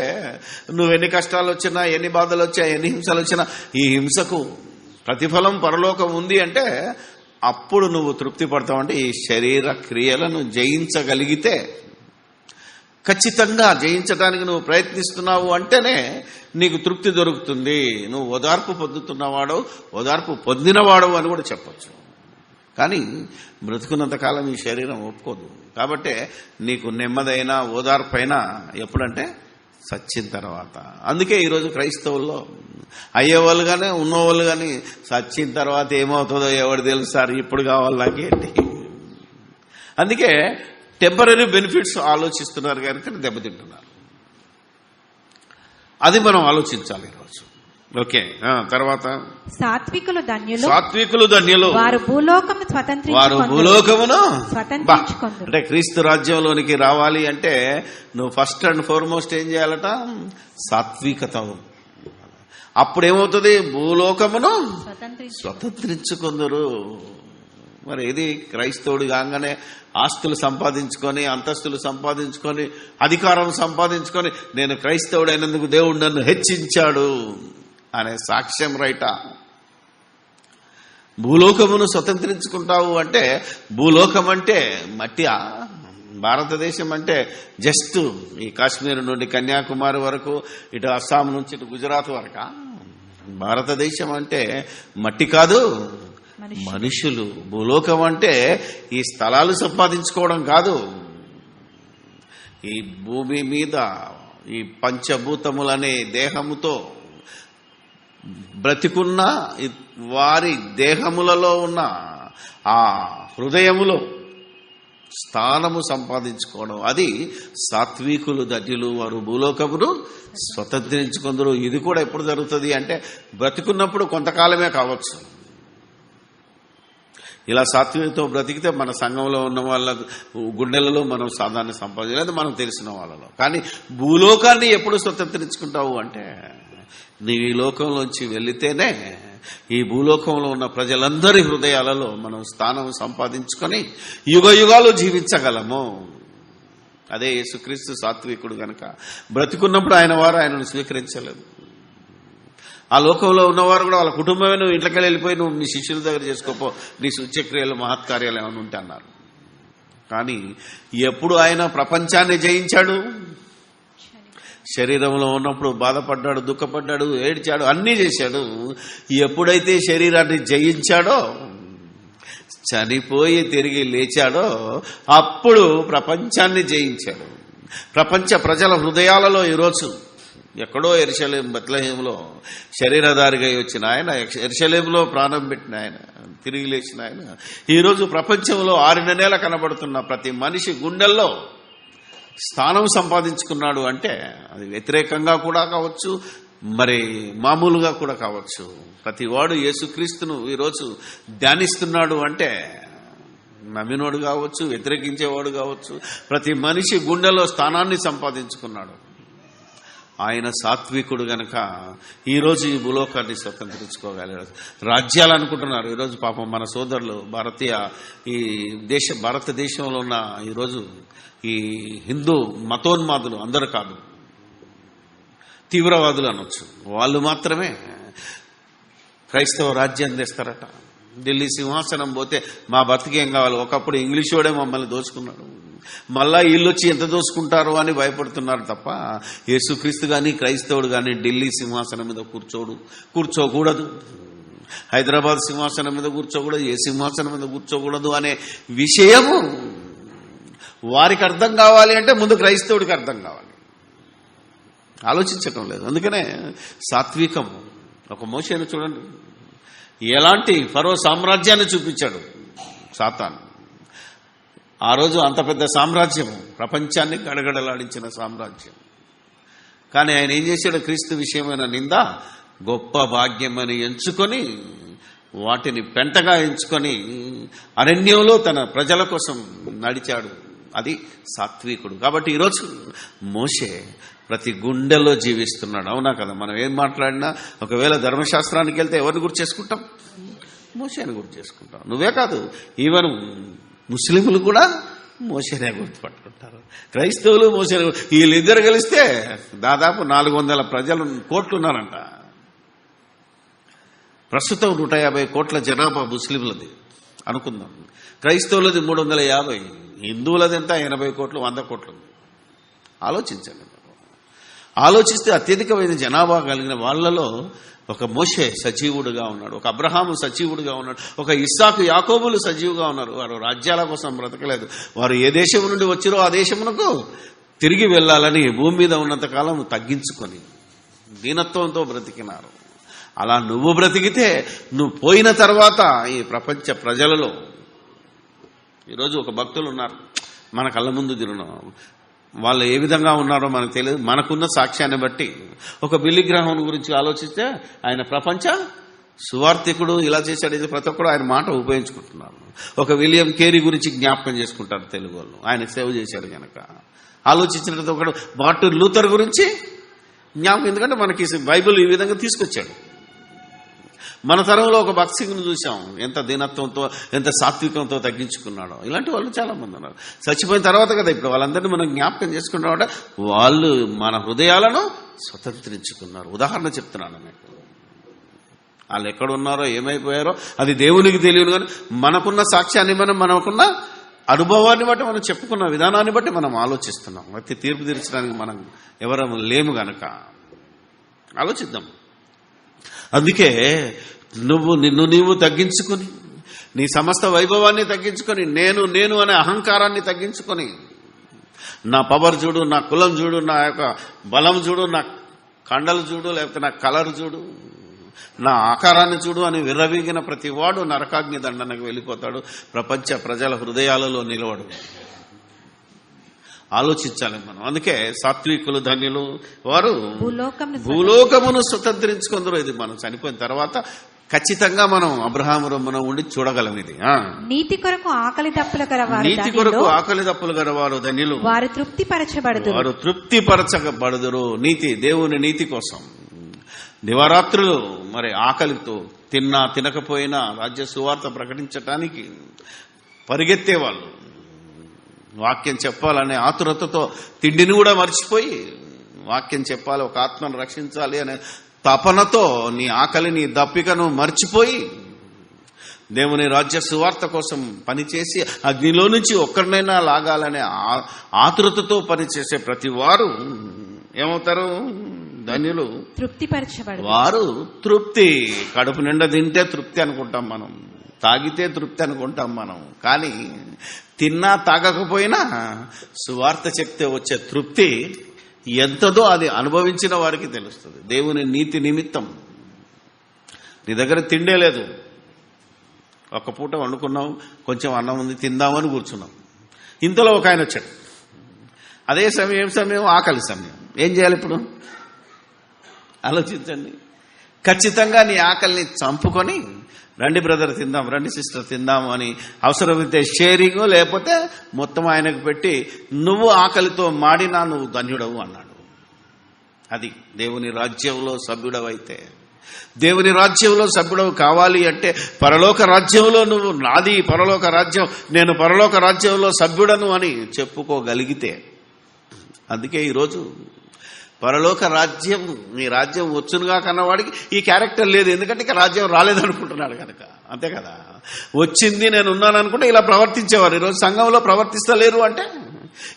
నువ్వు ఎన్ని కష్టాలు వచ్చినా, ఎన్ని బాధలు వచ్చా, ఎన్ని హింసలు వచ్చినా, ఈ హింసకు ప్రతిఫలం పరలోకం ఉంది అంటే అప్పుడు నువ్వు తృప్తి పడతావంటే ఈ శరీర క్రియలను జయించగలిగితే, ఖచ్చితంగా జయించడానికి నువ్వు ప్రయత్నిస్తున్నావు అంటేనే నీకు తృప్తి దొరుకుతుంది. నువ్వు ఓదార్పు పొందుతున్నవాడు, ఓదార్పు పొందినవాడు అని కూడా చెప్పచ్చు. కానీ బ్రతుకున్నంతకాలం ఈ శరీరం ఒప్పుకోదు. కాబట్టే నీకు నెమ్మదైనా ఓదార్పైనా ఎప్పుడంటే సచ్చిన తర్వాత. అందుకే ఈరోజు క్రైస్తవుల్లో అయ్యేవాళ్ళు కానీ ఉన్నవాళ్ళు కానీ సచ్చిన తర్వాత ఏమవుతుందో ఎవరు తెలుస్తారు, ఇప్పుడు కావాలి నాకేంటి. అందుకే టెంపరీ బెనిఫిట్స్ ఆలోచిస్తున్నారు కనుక దెబ్బతింటున్నారు. అది మనం ఆలోచించాలి ఈరోజు. ఓకే, తర్వాత సాత్వికులు ధన్యులు, సాత్వికులు ధన్యులు, వారు భూలోకమును స్వతంత్రించుకొందురు. అంటే క్రీస్తు రాజ్యంలోనికి రావాలి అంటే నువ్వు ఫస్ట్ అండ్ ఫార్మోస్ట్ ఏం చేయాలట? సాత్వికత. అప్పుడేమవుతుంది? భూలోకమును స్వతంత్రించుకొందురు. మరి ఇది క్రైస్తవుడు కాగానే ఆస్తులు సంపాదించుకొని, అంతస్తులు సంపాదించుకొని, అధికారం సంపాదించుకొని, నేను క్రైస్తవుడైనందుకు దేవుడు నన్ను హెచ్చించాడు అనే సాక్ష్యం రైటా? భూలోకమును స్వతంత్రించుకుంటావు అంటే, భూలోకం అంటే మట్టియా? భారతదేశం అంటే జస్ట్ ఈ కాశ్మీర్ నుండి కన్యాకుమారి వరకు, ఇటు అస్సాం నుంచి ఇటు గుజరాత్ వరకా? భారతదేశం అంటే మట్టి కాదు, మనుషులు. భూలోకం అంటే ఈ స్థలాలు సంపాదించుకోవడం కాదు. ఈ భూమి మీద ఈ పంచభూతములనే దేహముతో బ్రతికున్న వారి దేహములలో ఉన్న ఆ హృదయములో స్థానము సంపాదించుకోవడం, అది సాత్వికులు ధన్యులు, వారు భూలోకమును స్వతంత్రించుకుందరు. ఇది కూడా ఎప్పుడు జరుగుతుంది అంటే బ్రతికున్నప్పుడు కొంతకాలమే కావచ్చు. ఇలా సాత్వికతో బ్రతికితే మన సంఘంలో ఉన్న వాళ్ళ గుండెలలో మనం సాధారణ సంపాదించలేదు, మనం తెలిసిన వాళ్ళలో. కానీ భూలోకాన్ని ఎప్పుడు స్వతంత్రించుకుంటావు అంటే నీవు ఈ లోకంలోంచి వెళితేనే ఈ భూలోకంలో ఉన్న ప్రజలందరి హృదయాలలో మనం స్థానం సంపాదించుకొని యుగ యుగాలు జీవించగలము. అదే యేసుక్రీస్తు సాత్వికుడు గనక బ్రతికున్నప్పుడు ఆయన వారు ఆయనను స్వీకరించలేదు. ఆ లోకంలో ఉన్నవారు కూడా వాళ్ళ కుటుంబమే నువ్వు ఇంట్లోకి వెళ్ళిపోయి నువ్వు నీ శిష్యుల దగ్గర చేసుకోపో, నీ సూచ్యక్రియలు మహత్కార్యాలు ఏమైనా ఉంటే అన్నారు. కానీ ఎప్పుడు ఆయన ప్రపంచాన్ని జయించాడు? శరీరంలో ఉన్నప్పుడు బాధపడ్డాడు, దుఃఖపడ్డాడు, ఏడ్చాడు, అన్నీ చేశాడు. ఎప్పుడైతే శరీరాన్ని జయించాడో, చనిపోయి తిరిగి లేచాడో, అప్పుడు ప్రపంచాన్ని జయించాడు. ప్రపంచ ప్రజల హృదయాలలో ఈరోజు ఎక్కడో యెరూషలేము బెత్లెహేములో శరీరధారిగా వచ్చిన ఆయన, యెరూషలేములో ప్రాణం పెట్టిన ఆయన, తిరిగి లేచిన ఆయన ఈరోజు ప్రపంచంలో 6 నెలల కనబడుతున్న ప్రతి మనిషి గుండెల్లో స్థానం సంపాదించుకున్నాడు. అంటే అది వ్యతిరేకంగా కూడా కావచ్చు, మరి మామూలుగా కూడా కావచ్చు. ప్రతివాడు యేసుక్రీస్తును ఈరోజు ధ్యానిస్తున్నాడు అంటే నమ్మినోడు కావచ్చు, వ్యతిరేకించేవాడు కావచ్చు, ప్రతి మనిషి గుండెలో స్థానాన్ని సంపాదించుకున్నాడు. ఆయన సాత్వికుడు గనక ఈరోజు ఈ భూలోకాన్ని స్వతంత్రించుకోగలిగాడు. రాజ్యాలు అనుకుంటున్నారు ఈరోజు. పాపం మన సోదరులు భారతదేశంలో ఉన్న ఈరోజు ఈ హిందూ మతోన్మాదులు, అందరూ కాదు, తీవ్రవాదులు అనొచ్చు, వాళ్ళు మాత్రమే క్రైస్తవ రాజ్యాన్ని తెస్తారట. ఢిల్లీ సింహాసనం పోతే మా బతికేం కావాలి? ఒకప్పుడు ఇంగ్లీష్ వాడే మమ్మల్ని దోచుకున్నాడు, మళ్ళా వీళ్ళొచ్చి ఎంత దోచుకుంటారో అని భయపడుతున్నారు తప్ప యేసుక్రీస్తు కానీ క్రైస్తవుడు కానీ ఢిల్లీ సింహాసనం మీద కూర్చోకూడదు, హైదరాబాద్ సింహాసనం మీద కూర్చోకూడదు, ఏ సింహాసనం మీద కూర్చోకూడదు అనే విషయము వారికి అర్థం కావాలి అంటే ముందు క్రైస్తవుడికి అర్థం కావాలి. ఆలోచించటం లేదు. అందుకనే సాత్వికం. ఒక మోషేను చూడండి, ఎలాంటి ఫరో సామ్రాజ్యాన్ని చూపించాడు సాతాను. ఆ రోజు అంత పెద్ద సామ్రాజ్యం, ప్రపంచాన్ని గడగడలాడించిన సామ్రాజ్యం. కానీ ఆయన ఏం చేశాడు? క్రీస్తు విషయమైన నింద గొప్ప భాగ్యమని ఎంచుకొని, వాటిని పెంటగా ఎంచుకొని అరణ్యంలో తన ప్రజల కోసం నడిచాడు. అది సాత్వికుడు. కాబట్టి ఈరోజు మోషే ప్రతి గుండెల్లో జీవిస్తున్నాడు. అవునా కదా? మనం ఏం మాట్లాడినా ఒకవేళ ధర్మశాస్త్రానికి వెళ్తే ఎవరిని గుర్తు చేసుకుంటాం? మోషేని గుర్తు చేసుకుంటాం. నువ్వే కాదు, ఈవెన్ ముస్లింలు కూడా మోషేనే గుర్తుపట్టుకుంటారు. క్రైస్తవులు మోషేని. వీళ్ళిద్దరు కలిస్తే దాదాపు 400 కోట్లు ఉన్నారంట. ప్రస్తుతం 150 కోట్ల జనాభా ముస్లింలది అనుకుందాం. క్రైస్తవులది 350, హిందువులది ఎంత? 80 కోట్లు, 100 కోట్లు. ఆలోచించండి. ఆలోచిస్తే అత్యధికమైన జనాభా కలిగిన వాళ్ళలో ఒక మోషే సజీవుడుగా ఉన్నాడు, ఒక అబ్రహాము సజీవుడుగా ఉన్నాడు, ఒక ఇస్సాకు యాకోబులు సజీవుగా ఉన్నారు. వారు రాజ్యాల కోసం బ్రతకలేదు. వారు ఏ దేశం నుండి వచ్చిరో ఆ దేశమునకు తిరిగి వెళ్ళాలని భూమి మీద ఉన్నంతకాలం తగ్గించుకొని దీనత్వంతో బ్రతికినారు. అలా నువ్వు బ్రతికితే నువ్వు పోయిన తర్వాత ఈ ప్రపంచ ప్రజలలో ఈరోజు ఒక భక్తులు ఉన్నారు మన కళ్ళ ముందు తిరుగున్నాం. వాళ్ళు ఏ విధంగా ఉన్నారో మనకు తెలియదు. మనకున్న సాక్ష్యాన్ని బట్టి ఒక బిల్లి గ్రాహం గురించి ఆలోచిస్తే ఆయన ప్రపంచ సువార్థికుడు, ఇలా చేశాడు, ఇది ప్రతి ఒక్కరు ఆయన మాట ఉపయోగించుకుంటున్నారు. ఒక విలియం కేరీ గురించి జ్ఞాపకం చేసుకుంటారు తెలుగు వాళ్ళు, ఆయన సేవ చేశాడు కనుక. ఆలోచించినట్టు ఒకడు మార్టిన్ లూథర్ గురించి జ్ఞాపకం, ఎందుకంటే మనకి బైబిల్ ఈ విధంగా తీసుకొచ్చాడు. మన తరంలో ఒక భక్సింగ్ను చూసాం, ఎంత దీనత్వంతో ఎంత సాత్వికంతో తగ్గించుకున్నాడో. ఇలాంటి వాళ్ళు చాలా మంది ఉన్నారు. చచ్చిపోయిన తర్వాత కదా ఇప్పుడు వాళ్ళందరినీ మనం జ్ఞాపకం చేసుకున్నామంటే వాళ్ళు మన హృదయాలను స్వతంత్రించుకున్నారు. ఉదాహరణ చెప్తున్నాను మీకు. వాళ్ళు ఎక్కడున్నారో ఏమైపోయారో అది దేవునికి తెలియదు, కానీ మనకున్న సాక్ష్యాన్ని మనకున్న అనుభవాన్ని బట్టి మనం చెప్పుకున్న విధానాన్ని బట్టి మనం ఆలోచిస్తున్నాం. ప్రతి తీర్పు తీర్చడానికి మనం ఎవరము లేము గనక ఆలోచిద్దాం. అందుకే నిన్ను నీవు తగ్గించుకొని, నీ సమస్త వైభవాన్ని తగ్గించుకొని, నేను అనే అహంకారాన్ని తగ్గించుకొని, నా పవర్ చూడు, నా కులం చూడు, నా యొక్క బలం చూడు, నా కండలు చూడు, లేకపోతే నా కలర్ చూడు, నా ఆకారాన్ని చూడు అని విర్రవీగిన ప్రతి వాడు నరకాగ్ని దండనకు వెళ్ళిపోతాడు. ప్రపంచ ప్రజల హృదయాలలో నిలవడు. ఆలోచించాలి మనం. అందుకే సాత్వికులు ధన్యులు, వారు భూలోకమును స్వతంత్రించుకుందరు. ఇది మనం చనిపోయిన తర్వాత ఖచ్చితంగా మనం అబ్రహాము రొమ్మున ఉండి చూడగలం. ఇది నీతి కొరకు ఆకలి దప్పులు గలవారు ధన్యులు, వారు తృప్తిపరచబడుదురు. నీతి, దేవుని నీతి కోసం దివారాత్రులు మరి ఆకలితో తినకపోయినా రాజ్య సువార్త ప్రకటించటానికి పరిగెత్తేవాళ్ళు. వాక్యం చెప్పాలనే ఆతురతతో తిండిని కూడా మర్చిపోయి వాక్యం చెప్పాలి, ఒక ఆత్మను రక్షించాలి అనే తపనతో నీ ఆకలిని దప్పికను మర్చిపోయి దేవుని రాజ్య సువార్త కోసం పనిచేసి అగ్నిలో నుంచి ఒక్కరినైనా లాగాలనే ఆతురతతో పనిచేసే ప్రతి వారు ఏమవుతారు? ధన్యులు, వారు తృప్తి. కడుపు నిండా తింటే తృప్తి అనుకుంటాం మనం, తాగితే తృప్తి అనుకుంటాం మనం. కానీ తిన్నా తాగకపోయినా సువార్త చెప్తే వచ్చే తృప్తి ఎంతదో అది అనుభవించిన వారికి తెలుస్తుంది. దేవుని నీతి నిమిత్తం నీ దగ్గర తిండే లేదు, ఒక్క పూట వండుకున్నాం, కొంచెం అన్నం ఉంది, తిందామని కూర్చున్నాం. ఇంతలో ఒక ఆయన వచ్చాడు. అదే సమయం ఆకలి సమయం. ఏం చేయాలి ఇప్పుడు? ఆలోచించండి. ఖచ్చితంగా నీ ఆకలిని చంపుకొని రండి బ్రదర్ తిందాం, రండి సిస్టర్ తిందాము అని అవసరమైతే షేరింగ్, లేకపోతే మొత్తం ఆయనకు పెట్టి నువ్వు ఆకలితో మాడినా నువ్వు ధన్యుడవు అన్నాడు. అది దేవుని రాజ్యంలో సభ్యుడవైతే. దేవుని రాజ్యంలో సభ్యుడవు కావాలి అంటే పరలోక రాజ్యంలో నువ్వు నాది పరలోక రాజ్యం, నేను పరలోక రాజ్యంలో సభ్యుడను అని చెప్పుకోగలిగితే. అందుకే ఈరోజు పరలోక రాజ్యం, నీ రాజ్యం వచ్చునుగా కన్నవాడికి ఈ క్యారెక్టర్ లేదు. ఎందుకంటే ఇక రాజ్యం రాలేదనుకుంటున్నాడు కనుక. అంతే కదా, వచ్చింది నేను ఉన్నాను అనుకుంటే ఇలా ప్రవర్తించేవారు. ఈరోజు సంఘంలో ప్రవర్తిస్తలేరు అంటే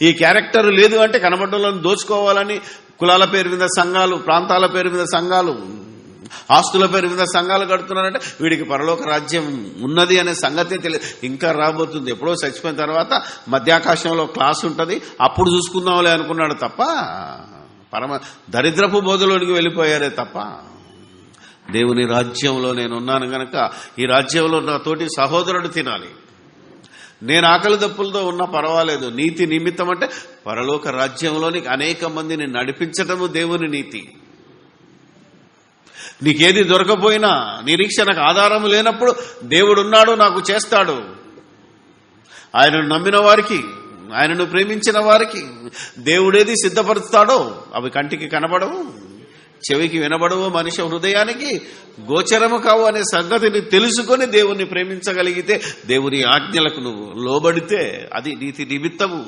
ఈ క్యారెక్టర్ లేదు అంటే కనబడ్డలను దోచుకోవాలని కులాల పేరు మీద సంఘాలు, ప్రాంతాల పేరు మీద సంఘాలు, ఆస్తుల పేరు మీద సంఘాలు కడుతున్నారంటే వీడికి పరలోక రాజ్యం ఉన్నది అనే సంగతి తెలియదు. ఇంకా రాబోతుంది, ఎప్పుడో చచ్చిపోయిన తర్వాత మధ్యాకాశంలో క్లాస్ ఉంటుంది, అప్పుడు చూసుకుందాంలే అనుకున్నాడు తప్ప పరమ దరిద్రపు బోధలోనికి వెళ్ళిపోయారే తప్ప దేవుని రాజ్యంలో నేనున్నాను గనక ఈ రాజ్యంలో నా తోటి సహోదరుడు తినాలి. నేను ఆకలి దప్పులతో ఉన్నా పర్వాలేదు. నీతి నిమిత్తం అంటే పరలోక రాజ్యంలోనికి అనేక మందిని నడిపించటము దేవుని నీతి. నీకేది దొరకపోయినా నిరీక్షణకు ఆధారం లేనప్పుడు దేవుడున్నాడు, నాకు చేస్తాడు. ఆయనను నమ్మిన వారికి, ఆయనను ప్రేమించిన వారికి దేవుడేది సిద్ధపరుస్తాడో అవి కంటికి కనబడవు, చెవికి వినబడవు, మనిషి హృదయానికి గోచరము కావు అనే సంగతిని తెలుసుకొని దేవుణ్ణి ప్రేమించగలిగితే, దేవుని ఆజ్ఞలకు నువ్వు లోబడితే అది నీతి నిమిత్తము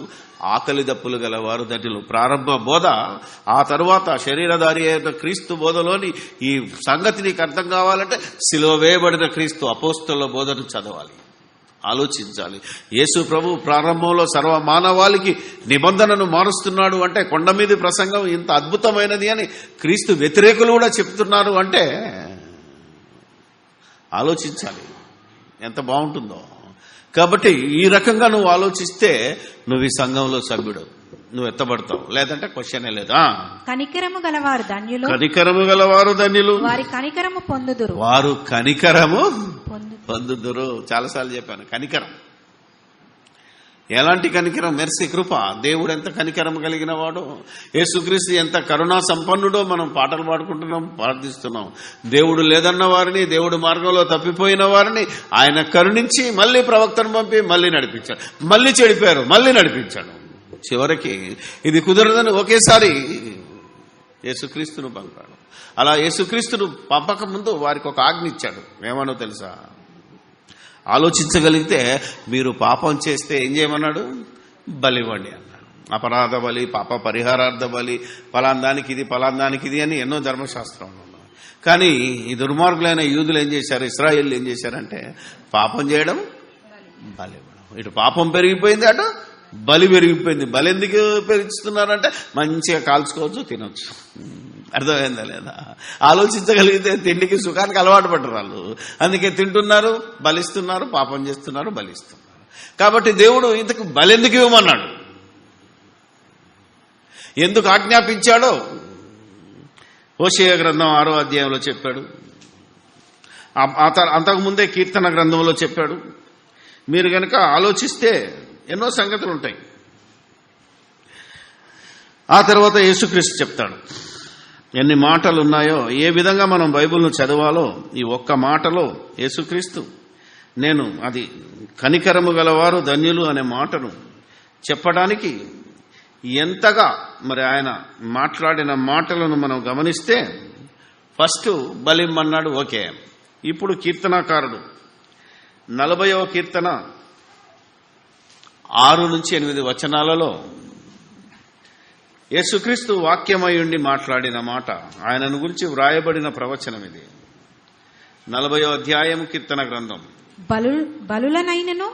ఆకలి దప్పులు గలవారు ధన్యులు. ప్రారంభ బోధ, ఆ తరువాత శరీరధారి అయిన క్రీస్తు బోధలోని ఈ సంగతి నీకు అర్థం కావాలంటే సిలువ వేయబడిన క్రీస్తు అపోస్తలుల బోధను చదవాలి, ఆలోచించాలి. యేసు ప్రభు ప్రారంభంలో సర్వ మానవాళికి నిబంధనను మారుస్తున్నాడు అంటే, కొండ మీది ప్రసంగం ఇంత అద్భుతమైనది అని క్రీస్తు వ్యతిరేకులు కూడా చెప్తున్నారు అంటే ఆలోచించాలి ఎంత బాగుంటుందో. కాబట్టి ఈ రకంగా నువ్వు ఆలోచిస్తే నువ్వు ఈ సంఘంలో సభ్యుడు, నువ్వు ఎత్తబడతావు. లేదంటే క్వశ్చనే లేదా. కనికరము గలవారు ధన్యులు, కనికరము గలవారు ధన్యులు, వారి కనికరము పొందుదురు, వారు కనికరము పొందుదురు. చాలాసార్లు చెప్పాను కనికరం. ఎలాంటి కనికరం? మెర్సీ, కృప. దేవుడు ఎంత కనికరం కలిగిన వాడో, యేసుక్రీస్తు ఎంత కరుణా సంపన్నుడో మనం పాటలు పాడుకుంటున్నాం, ప్రార్థిస్తున్నాం. దేవుడు లేదన్న వారిని, దేవుడు మార్గంలో తప్పిపోయిన వారిని ఆయన కరుణించి మళ్ళీ ప్రవక్తను పంపి మళ్ళీ నడిపించాడు. మళ్ళీ చెడిపోయారు, మళ్ళీ నడిపించాడు. చివరికి ఇది కుదరదని ఒకేసారి యేసుక్రీస్తును పంపాడు. అలా యేసుక్రీస్తును పంపక ముందు వారికి ఒక ఆజ్ఞ ఇచ్చాడు. ఏమనో తెలుసా? ఆలోచించగలిగితే మీరు పాపం చేస్తే ఏం చేయమన్నాడు? బలివ్వండి అన్నాడు. అపరాధ బలి, పాప పరిహారార్థ బలి, పలాందానికి ఇది, పలాందానికి ఇది అని ఎన్నో ధర్మశాస్త్రంలో ఉన్నాయి. కానీ ఈ దుర్మార్గులైన యూదులు ఏం చేశారు, ఇశ్రాయేలు ఏం చేశారంటే పాపం చేయడం, బలివ్వడం. ఇటు పాపం పెరిగిపోయింది, అటు బలి పెరిగిపోయింది. బలి ఎందుకు పెరుగుతున్నారంటే మంచిగా కాల్చుకోవచ్చు, తినొచ్చు. అర్థమైందా లేదా? ఆలోచించగలిగితే తిండికి సుఖానికి అలవాటు పడ్డారు వాళ్ళు. అందుకే తింటున్నారు, బలిస్తున్నారు, పాపం చేస్తున్నారు, బలిస్తున్నారు. కాబట్టి దేవుడు ఇంతకు బలెందుకు ఇవ్వమన్నాడు, ఎందుకు ఆజ్ఞాపించాడో హోషేయ గ్రంథం 6వ అధ్యాయంలో చెప్పాడు. అంతకుముందే కీర్తన గ్రంథంలో చెప్పాడు. మీరు గనక ఆలోచిస్తే ఎన్నో సంగతులు ఉంటాయి. ఆ తర్వాత యేసుక్రీస్తు చెప్తాడు. ఎన్ని మాటలు ఉన్నాయో, ఏ విధంగా మనం బైబిల్ను చదవాలో ఈ ఒక్క మాటలో యేసుక్రీస్తు నేను అది కనికరము గలవారు ధన్యులు అనే మాటను చెప్పడానికి ఎంతగా మరి ఆయన మాట్లాడిన మాటలను మనం గమనిస్తే, ఫస్ట్ బలిమ్మన్నాడు, ఓకే. ఇప్పుడు కీర్తనాకారుడు 40వ కీర్తన 6 నుంచి 8 వచనాలలో యేసుక్రీస్తు వాక్యమయుండి మాట్లాడిన మాట, ఆయనను గురించి వ్రాయబడిన ప్రవచనం ఇది. 40వ అధ్యాయం కీర్తన గ్రంథం. బలులనైనను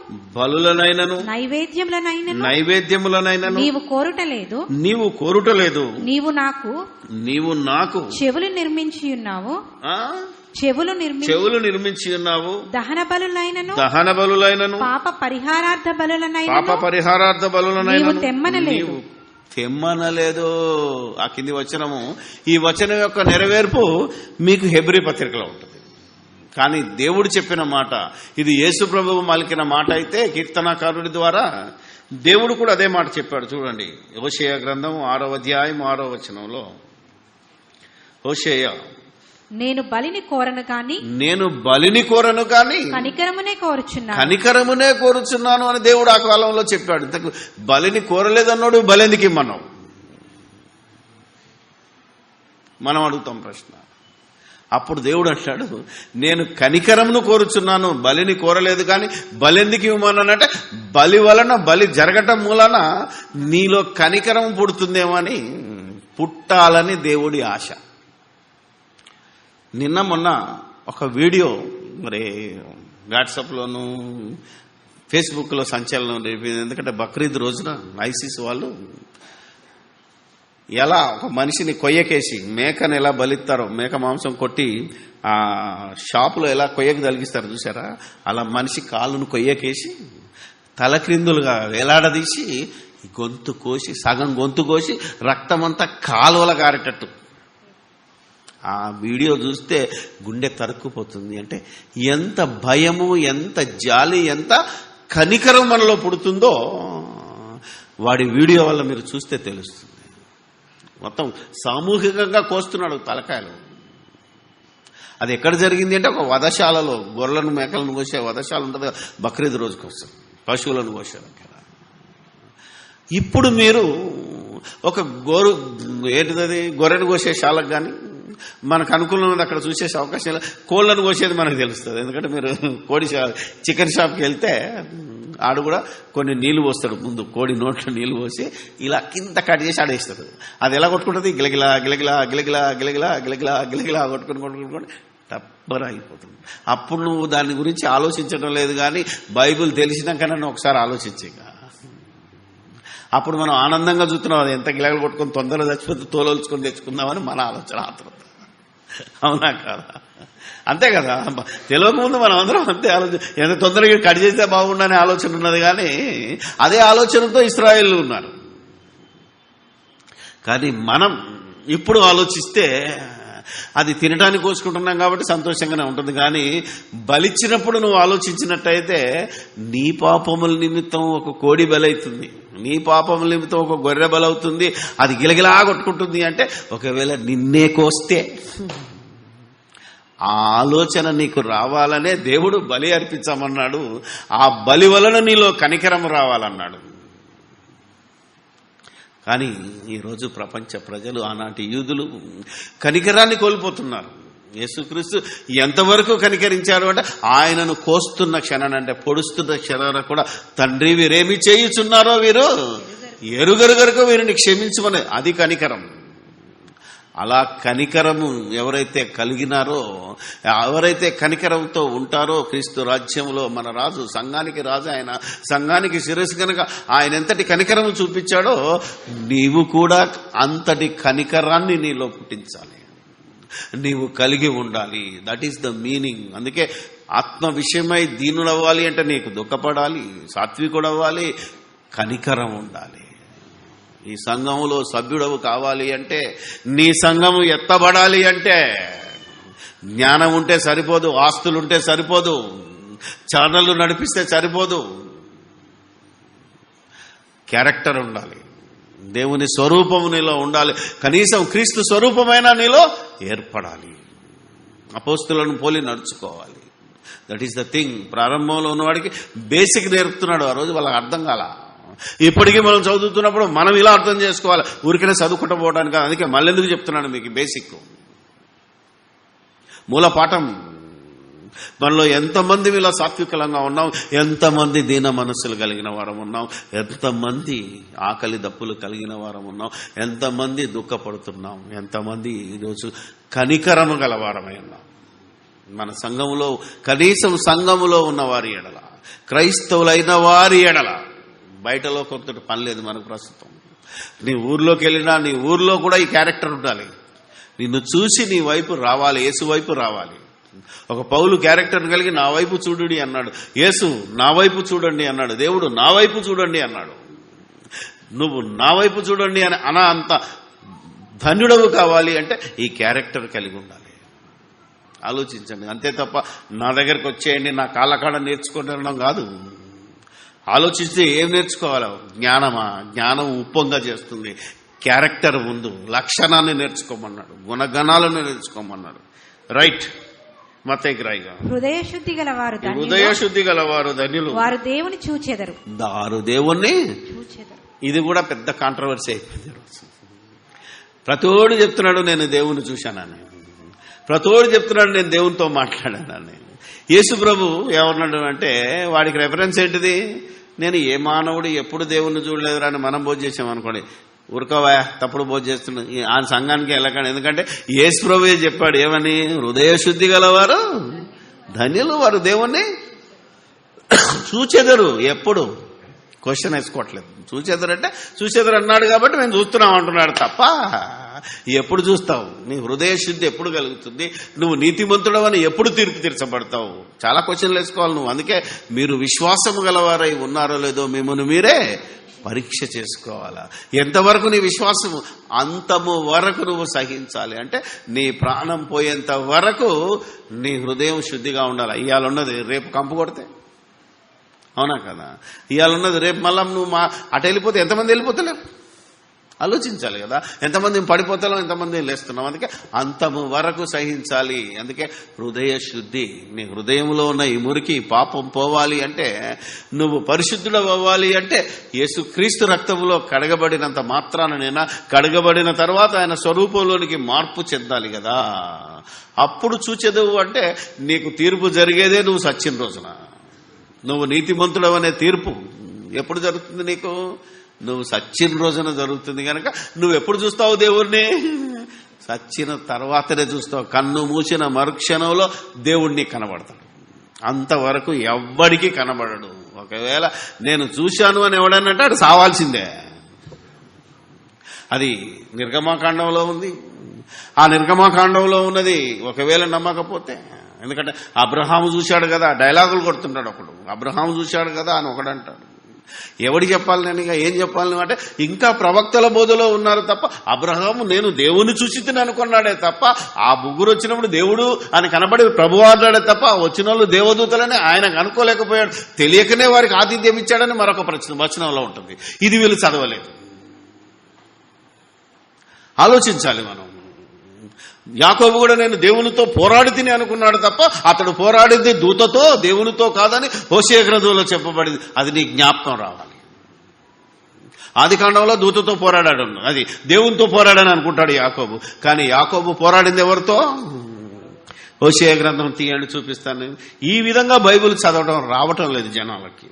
నైవేద్యములనైనను నీవు కోరుటలేదు, నీవు నాకు చెవులు నిర్మించి ఉన్నావు, దహన బలులైనను పాప పరిహారార్థ బలులనైనను తెమ్మనలేదు. ఆ కింది వచనము, ఈ వచనం యొక్క నెరవేర్పు మీకు హెబ్రీ పత్రికలో ఉంటుంది. కానీ దేవుడు చెప్పిన మాట, ఇది యేసు ప్రభువు పలికిన మాట అయితే కీర్తనాకారుడి ద్వారా దేవుడు కూడా అదే మాట చెప్పాడు. చూడండి, హోషేయ గ్రంథం 6వ అధ్యాయం 6వ వచనంలో, హోషేయ, నేను బలిని కోరను కానీ కనికరమునే కోరుచున్నాను అని దేవుడు ఆ కాలంలో చెప్పాడు. ఇంతకు బలిని కోరలేదన్నాడు, బలెందుకు ఇమ్మన్నావు? మనం అడుగుతాం ప్రశ్న. అప్పుడు దేవుడు అంటాడు, నేను కనికరమును కోరుచున్నాను, బలిని కోరలేదు కానీ బలెందుకు ఇవ్వమన్నానంటే, బలి వలన, బలి జరగటం మూలన నీలో కనికరం పుడుతుందేమో అని, పుట్టాలని దేవుడి ఆశ. నిన్న మొన్న ఒక వీడియో మరి వాట్సాప్లోను ఫేస్బుక్లో సంచలనం రేపింది. ఎందుకంటే బక్రీద్ రోజున ఐసిస్ వాళ్ళు ఎలా ఒక మనిషిని కొయ్యకేసి మేకను ఎలా బలిస్తారో, మేక మాంసం కొట్టి ఆ షాపులో ఎలా కొయ్యకు తలిగిస్తారు చూసారా, అలా మనిషి కాళ్ళను కొయ్యకేసి తలక్రిందులుగా వేలాడదీసి గొంతు కోసి, సగం గొంతు కోసి రక్తమంతా కాలువల గారేటట్టు. ఆ వీడియో చూస్తే గుండె తరుక్కుపోతుంది. అంటే ఎంత భయము, ఎంత జాలి, ఎంత కనికరం మనలో పుడుతుందో వాడి వీడియో వల్ల మీరు చూస్తే తెలుస్తుంది. మొత్తం సామూహికంగా కోస్తున్నాడు తలకాయలు. అది ఎక్కడ జరిగింది అంటే ఒక వధశాలలో, గొర్రెలను మేకలను కోసే వధశాల ఉంటుంది, బక్రీద్ రోజు కోసం పశువులను కోసే దగ్గర. ఇప్పుడు మీరు ఒక ఏంటిది గొర్రెను కోసే శాలకు కానీ మనకు అనుకూలమైనది అక్కడ చూసేసే అవకాశం లేదు. కోళ్లను కోసేది మనకు తెలుస్తుంది. ఎందుకంటే మీరు కోడి చికెన్ షాప్కి వెళ్తే ఆడు కూడా కొన్ని నీళ్లు పోస్తాడు, ముందు కోడి నోట్లో నీళ్లు పోసి ఇలా కింద కట్ చేసి ఆడేస్తాడు. అది ఎలా కొట్టుకుంటుంది, గిలగిలా గిలగిలా గిలగిలా గిలగిలా గిలగిలా గిలగిలా కొట్టుకుని టబ్బర్ అయిపోతుంది. అప్పుడు నువ్వు దాని గురించి ఆలోచించడం లేదు. కానీ బైబిల్ తెలిసినాకన్నా ఒకసారి ఆలోచించేక అప్పుడు మనం ఆనందంగా చూస్తున్నాం. అది ఎంత గిలగలు కొట్టుకొని తొందరగా చచ్చిపోతే తోలుచుకొని తెచ్చుకుందామని మన ఆలోచన ఆత్రం. అవునా కాదా? అంతే కదా. తెలియకముందు మనం అందరం అంతే ఆలోచన, ఎంత తొందరగా కట్ చేస్తే బాగుండనే ఆలోచన ఉన్నది. కానీ అదే ఆలోచనతో ఇశ్రాయేలు ఉన్నారు. కానీ మనం ఇప్పుడు ఆలోచిస్తే అది తినడానికి కోసుకుంటున్నాం కాబట్టి సంతోషంగానే ఉంటుంది. కానీ బలిచ్చినప్పుడు నువ్వు ఆలోచించినట్టయితే నీ పాపముల నిమిత్తం ఒక కోడి బలవుతుంది, నీ పాపముల నిమిత్తం ఒక గొర్రె బలవుతుంది. అది గిలగిలా కొట్టుకుంటుంది. అంటే ఒకవేళ నిన్నే కోస్తే ఆ ఆలోచన నీకు రావాలనే దేవుడు బలి అర్పించమన్నాడు. ఆ బలి వలన నీలో కనికరం రావాలన్నాడు. కానీ ఈరోజు ప్రపంచ ప్రజలు, ఆనాటి యూదులు కనికరాన్ని కోల్పోతున్నారు. యేసుక్రీస్తు ఎంతవరకు కనికరించారు అంటే ఆయనను కోస్తున్న క్షణాన్ని, అంటే పొడుస్తున్న క్షణాన్ని కూడా తండ్రి వీరేమి చేయుచున్నారో వీరు ఎరుగరుగరుకు వీరిని క్షమించమని, అది కనికరం. అలా కనికరము ఎవరైతే కలిగినారో, ఎవరైతే కనికరంతో ఉంటారో క్రీస్తు రాజ్యంలో మన రాజు, సంఘానికి రాజు ఆయన, సంఘానికి శిరస్సు కనుక ఆయన ఎంతటి కనికరము చూపించాడో నీవు కూడా అంతటి కనికరాన్ని నీలో పుట్టించాలి, నీవు కలిగి ఉండాలి. That is the meaning. అందుకే ఆత్మ విషయమై దీనుడవ్వాలి అంటే నీకు దుఃఖపడాలి, సాత్వికుడవ్వాలి, కనికరం ఉండాలి. ఈ సంఘములో సభ్యుడవు కావాలి అంటే, నీ సంఘము ఎత్తబడాలి అంటే జ్ఞానం ఉంటే సరిపోదు, ఆస్తులుంటే సరిపోదు, ఛానళ్లు నడిపిస్తే సరిపోదు, క్యారెక్టర్ ఉండాలి, దేవుని స్వరూపము నీలో ఉండాలి, కనీసం క్రీస్తు స్వరూపమైన నీలో ఏర్పడాలి, అపోస్తులను పోలి నడుచుకోవాలి. That is the thing. ప్రారంభంలో ఉన్నవాడికి బేసిక్ నేర్పుతున్నాడు. ఆ రోజు వాళ్ళకి అర్థం కాల. ఇప్పటికీ మనం చదువుతున్నప్పుడు మనం ఇలా అర్థం చేసుకోవాలి, ఊరికనే చదువుకుంటూ పోవడానికి. అందుకే మళ్ళీ ఎందుకు చెప్తున్నాను మీకు బేసిక్ మూల పాఠం. మనలో ఎంతమంది ఇలా సాత్వికలంగా ఉన్నాం, ఎంతమంది దీన మనస్సులు కలిగిన వారం ఉన్నాం, ఎంతమంది ఆకలి దప్పులు కలిగిన వారం ఉన్నాం, ఎంతమంది దుఃఖపడుతున్నాం, ఎంతమంది ఈరోజు కనికరము గల వారమై ఉన్నాం. మన సంఘములో, కనీసం సంఘములో ఉన్న వారి ఎడల, క్రైస్తవులైన వారి ఎడల, బయటలో కొంత పని లేదు మనకు ప్రస్తుతం. నీ ఊర్లోకి వెళ్ళినా నీ ఊర్లో కూడా ఈ క్యారెక్టర్ ఉండాలి. నిన్ను చూసి నీ వైపు రావాలి, యేసు వైపు రావాలి. ఒక పౌలు క్యారెక్టర్ కలిగి నా వైపు చూడండి అన్నాడు, యేసు నా వైపు చూడండి అన్నాడు, దేవుడు నా వైపు చూడండి అన్నాడు. నువ్వు నా వైపు చూడండి అని అంత ధన్యుడవు కావాలి అంటే ఈ క్యారెక్టర్ కలిగి ఉండాలి. ఆలోచించండి. అంతే తప్ప నా దగ్గరకు వచ్చేయండి, నా కాళ్ళకాడ నేర్చుకుంటడం కాదు. ఆలోచిస్తే ఏం నేర్చుకోవాలి? జ్ఞానమా? జ్ఞానం ఉప్పొంగా చేస్తుంది. క్యారెక్టర్ ముందు, లక్షణాన్ని నేర్చుకోమన్నాడు, గుణగణాలను నేర్చుకోమన్నాడు. రైట్. మత్తయి రాయిగా హృదయశుద్ధి గలవారు ధన్యులు, వారు దేవుని చూచెదరు. వారు దేవుణ్ణి చూచెదరు. ఇది కూడా పెద్ద కాంట్రవర్సీ అయిపోయింది. ప్రతోడు చెప్తున్నాడు నేను దేవుని చూశానని, ప్రతోడు చెప్తున్నాడు నేను దేవునితో మాట్లాడానని. యేసు ప్రభు ఏమన్నాడు అంటే వాడికి రెఫరెన్స్ ఏంటిది? నేను ఏ మానవుడు ఎప్పుడు దేవుణ్ణి చూడలేదురా అని మనం బోధ చేసామనుకోండి, ఊరుకోవా తప్పుడు బోధ చేస్తున్నా ఆ సంఘానికి వెళ్ళకండి. ఎందుకంటే యేసు ప్రభువే చెప్పాడు ఏమని? హృదయశుద్ధి గలవారు ధన్యులు, వారు దేవుణ్ణి చూచెదరు. ఎప్పుడు? క్వశ్చన్ వేసుకోవట్లేదు. చూసేదరంటే చూసేదరు అన్నాడు కాబట్టి మేము చూస్తున్నాం అంటున్నాడు తప్ప ఎప్పుడు చూస్తావు? నీ హృదయ శుద్ధి ఎప్పుడు కలుగుతుంది? నువ్వు నీతిమంతుడవని ఎప్పుడు తీర్పు తీర్చబడతావు? చాలా క్వశ్చన్లు వేసుకోవాలి నువ్వు. అందుకే మీరు విశ్వాసము గలవారై ఉన్నారో లేదో మిమ్మల్ని మీరే పరీక్ష చేసుకోవాలా. ఎంతవరకు నీ విశ్వాసము, అంతము వరకు నువ్వు సహించాలి. అంటే నీ ప్రాణం పోయేంత వరకు నీ హృదయం శుద్ధిగా ఉండాలి. ఇవాళ ఉన్నది రేపు కంపు కొడితే, అవునా కదా? ఇవాళ ఉన్నది రేపు మళ్ళా నువ్వు అటు వెళ్ళిపోతే ఎంతమంది వెళ్ళిపోతలేరు? ఆలోచించాలి కదా. ఎంతమంది పడిపోతాలో ఎంతమంది లేస్తున్నాం. అందుకే అంతము వరకు సహించాలి. అందుకే హృదయ శుద్ధి. నీ హృదయంలో ఉన్న ఈ మురికి పాపం పోవాలి అంటే, నువ్వు పరిశుద్ధుడు అవ్వాలి అంటే యేసుక్రీస్తు రక్తములో కడగబడినంత మాత్రానైనా, కడగబడిన తర్వాత ఆయన స్వరూపంలోనికి మార్పు చెందాలి కదా. అప్పుడు చూచెదవు. అంటే నీకు తీర్పు జరిగేదే నువ్వు సచ్చిన రోజున. నువ్వు నీతిమంతుడు అనే తీర్పు ఎప్పుడు జరుగుతుంది? నీకు నువ్వు సచ్చిన రోజున జరుగుతుంది. కనుక నువ్వు ఎప్పుడు చూస్తావు దేవుణ్ణి? సచ్చిన తర్వాతనే చూస్తావు. కన్ను మూసిన మరుక్షణంలో దేవుణ్ణి కనబడతాడు. అంతవరకు ఎవ్వడికి కనబడడు. ఒకవేళ నేను చూశాను అని ఎవడనంటే అటు సావాల్సిందే. అది నిర్గమాకాండంలో ఉంది. ఆ నిర్గమాకాండంలో ఉన్నది ఒకవేళ నమ్మకపోతే, ఎందుకంటే అబ్రహాము చూశాడు కదా, డైలాగులు కొడుతుంటాడు ఒకడు. అబ్రహాము చూశాడు కదా అని ఒకడంటాడు. ఎవడు చెప్పాలి? నేను ఇక ఏం చెప్పాలి అంటే, ఇంకా ప్రవక్తల బోధలో ఉన్నారు తప్ప, అబ్రహాము నేను దేవుని చూసితిని అనుకున్నాడే తప్ప, ఆ ముగ్గురు వచ్చినప్పుడు దేవుడు అని కనబడి ప్రభువు అన్నాడే తప్ప, వచ్చిన వాళ్ళు దేవదూతలని ఆయనకు అనుకోలేకపోయాడు. తెలియకనే వారికి ఆతిథ్యం ఇచ్చాడని మరొక వచనంలో ఉంటుంది. ఇది వీళ్ళు చదవలేదు. ఆలోచించాలి మనం. యాకోబు కూడా నేను దేవునితో పోరాడి తిని అనుకున్నాడు తప్ప, అతడు పోరాడింది దూతతో దేవునితో కాదని హోషేయ గ్రంథంలో చెప్పబడింది. అది నీ జ్ఞాపకం రావాలి. ఆదికాండంలో దూతతో పోరాడాడు, అది దేవునితో పోరాడని అనుకుంటాడు యాకోబు. కానీ యాకోబు పోరాడింది ఎవరితో? హోషేయ గ్రంథం తీయండి, చూపిస్తాను. ఈ విధంగా బైబిల్ చదవడం రావటం లేదు జనాలకి.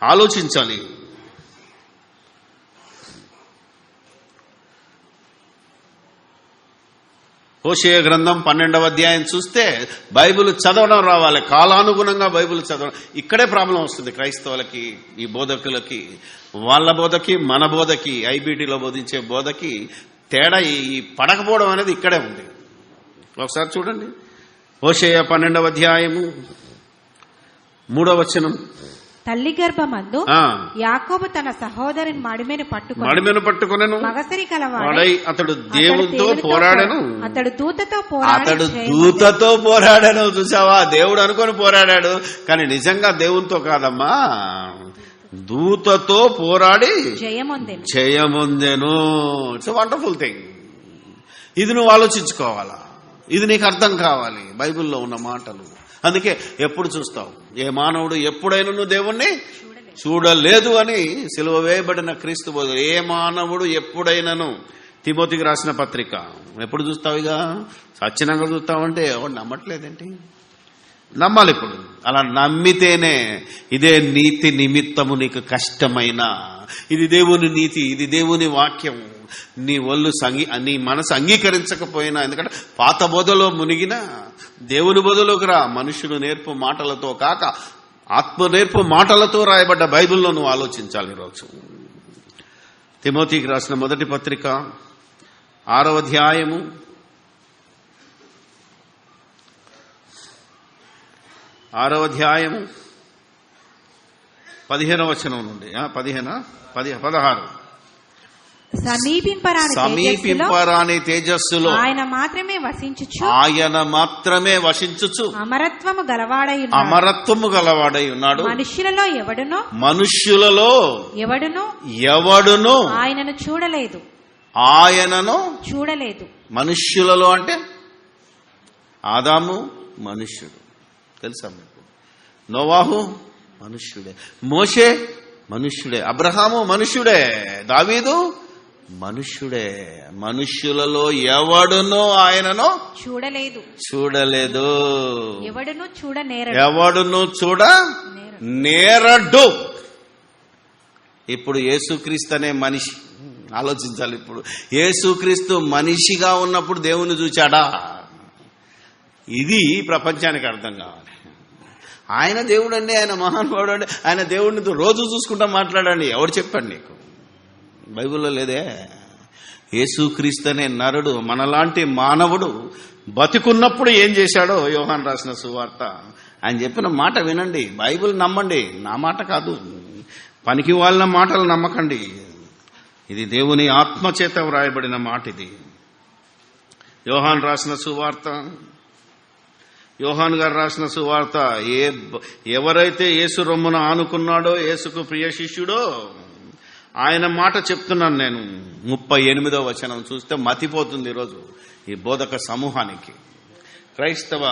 ఆలోచించాలి. హోషేయ గ్రంథం 12వ అధ్యాయం చూస్తే బైబిల్ చదవడం రావాలి. కాలానుగుణంగా బైబిల్ చదవడం. ఇక్కడే ప్రాబ్లం వస్తుంది క్రైస్తవులకి, ఈ బోధకులకి. వాళ్ళ బోధకి మన బోధకి, ఐబీటీలో బోధించే బోధకి తేడా ఈ పడకపోవడం అనేది ఇక్కడే ఉంది. ఒకసారి చూడండి. హోషేయ 12వ అధ్యాయము 3వ వచనం. తల్లి గర్భమందు యాకోబు తన సహోదరుని మడిమెను పట్టుకొనెను. మగసిరి కలవాడై అతడు దేవునితో పోరాడెను. అతడు దూతతో పోరాడాను. చూసావా? దేవుడు అనుకొని పోరాడాడు, కానీ నిజంగా దేవునితో కాదమ్మా, దూతతో పోరాడి జయమొందెను. It's wonderful thing. ఇది నువ్వు ఆలోచించుకోవాలా. ఇది నీకు అర్థం కావాలి, బైబిల్లో ఉన్న మాటలు. అందుకే ఎప్పుడు చూస్తావు? ఏ మానవుడు ఎప్పుడైనా నువ్వు దేవుణ్ణి చూడలేదు అని సిలువ వేయబడిన క్రీస్తు బోధ. ఏ మానవుడు ఎప్పుడైనాను, తిమోతికి రాసిన పత్రిక. ఎప్పుడు చూస్తావు? ఇక సచ్చినంగా చూస్తావంటే ఎవరు నమ్మట్లేదేంటి? నమ్మాలి ఇప్పుడు. అలా నమ్మితేనే ఇదే నీతి నిమిత్తము నీకు కష్టమైన, ఇది దేవుని నీతి, ఇది దేవుని వాక్యం. నీ ఒళ్ళు నీ మనసు అంగీకరించకపోయినా, ఎందుకంటే పాత బోధలో మునిగిన దేవుని బోధలోకి రా. మనుషులు నేర్పు మాటలతో కాక ఆత్మ నేర్పు మాటలతో రాయబడ్డ బైబిల్లో నువ్వు ఆలోచించాలి. ఈరోజు తిమోతికి రాసిన మొదటి పత్రిక 6వ అధ్యాయము 15వ వచనం నుండి 16 సమీపింపరాని తేజస్సులో ఆయన మాత్రమే వసించుచు అమరత్వము గలవాడై ఉన్నాడు. మనుష్యులలో ఎవడును ఆయనను చూడలేదు. మనుష్యులలో అంటే ఆదాము మనుష్యుడు, తెలుసా మీకు? నోవాహు మనుష్యుడే, మోషే మనుష్యుడే, అబ్రహాము మనుష్యుడే, దావీదు మనుష్యుడే. మనుష్యులలో ఎవడునో ఆయనను చూడలేదు. ఎవడును చూడనేరడు. ఇప్పుడు యేసుక్రీస్తు అనే మనిషి ఆలోచించాలి. ఇప్పుడు యేసుక్రీస్తు మనిషిగా ఉన్నప్పుడు దేవుని చూచాడా? ఇది ప్రపంచానికి అర్థం కావాలి. ఆయన దేవుడు అండి, ఆయన మహానుభావుడు అండి, ఆయన దేవుడిని రోజు చూసుకుంటా మాట్లాడండి. ఎవడు చెప్పాడు నీకు? బైబిల్లో లేదే. యేసుక్రీస్తు అనే నరుడు, మనలాంటి మానవుడు బతికున్నప్పుడు ఏం చేశాడో యోహాను రాసిన సువార్త. ఆయన చెప్పిన మాట వినండి, బైబిల్ నమ్మండి, నా మాట కాదు, పనికి వాళ్ళ మాటలు నమ్మకండి. ఇది దేవుని ఆత్మచేత వ్రాయబడిన మాట. ఇది యోహాను రాసిన సువార్త, యోహాను గారు రాసిన సువార్త. ఎవరైతే యేసు రొమ్మున ఆనుకున్నాడో, యేసుకు ప్రియ శిష్యుడో, ఆయన మాట చెప్తున్నాను నేను. 38వ వచనం చూస్తే మతిపోతుంది ఈరోజు ఈ బోధక సమూహానికి, క్రైస్తవ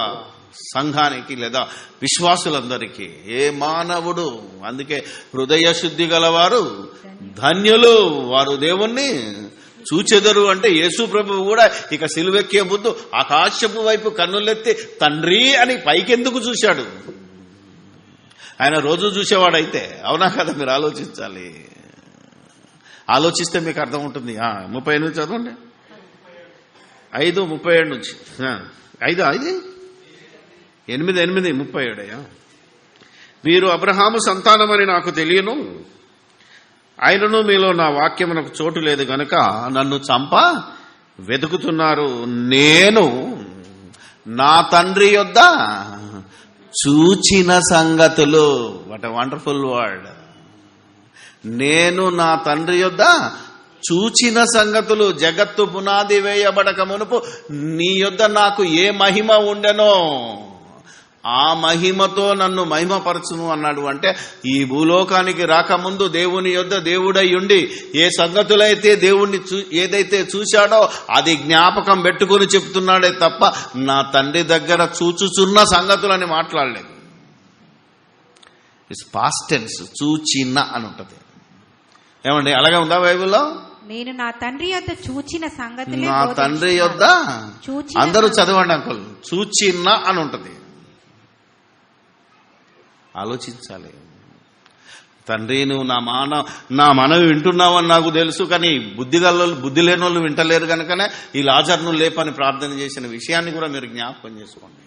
సంఘానికి, లేదా విశ్వాసులందరికీ. ఏ మానవుడు, అందుకే హృదయ శుద్ధి గలవారు ధన్యులు, వారు దేవుణ్ణి చూచెదరు అంటే యేసు ప్రభువు కూడా ఇక సిలువెక్కే ముందు ఆకాశపు వైపు కన్నులెత్తి తండ్రి అని పైకెందుకు చూశాడు? ఆయన రోజు చూసేవాడైతే, అవునా కదా? మీరు ఆలోచించాలి. ఆలోచిస్తే మీకు అర్థం ఉంటుంది. 38 చదవండి. 5:37 నుంచి 8:37. మీరు అబ్రహాము సంతానమని నాకు తెలియను, ఆయనను మీలో నా వాక్యమునకు చోటు లేదు గనుక నన్ను చంప వెతుకుతున్నారు. నేను నా తండ్రి యొద్ద చూచిన సంగతులు, వాట్ ఎ వండర్ఫుల్ వర్డ్. నేను నా తండ్రి యొద్ద చూచిన సంగతులు, జగత్తు పునాది వేయబడక మునుపు నీ యొద్ద నాకు ఏ మహిమ ఉండెనో ఆ మహిమతో నన్ను మహిమపరచును అన్నాడు. అంటే ఈ భూలోకానికి రాకముందు దేవుని యొద్ద దేవుడై ఉండి ఏ సంగతులైతే దేవుణ్ణి ఏదైతే చూశాడో అది జ్ఞాపకం పెట్టుకుని చెప్తున్నాడే తప్ప నా తండ్రి దగ్గర చూచుచున్న సంగతులని మాట్లాడలేదు. ఇట్స్ పాస్ట్ టెన్స్, చూచిన అని ఉంటుంది. ఏమండి, అలాగే ఉందా బైబిల్లో? నేను నా తండ్రి యొద్ద చూచిన సంగతి, నా తండ్రి యొద్ద, అందరూ చదవండి అంకుల్, చూచిన అని ఉంటుంది. ఆలోచించాలి. తండ్రి, నువ్వు నా మనవి వింటున్నావని నాకు తెలుసు, కానీ బుద్ధి లేని వాళ్ళు వింటలేరు కనుకనే ఈ లాజరును లేపని ప్రార్థన చేసిన విషయాన్ని కూడా మీరు జ్ఞాపకం చేసుకోండి.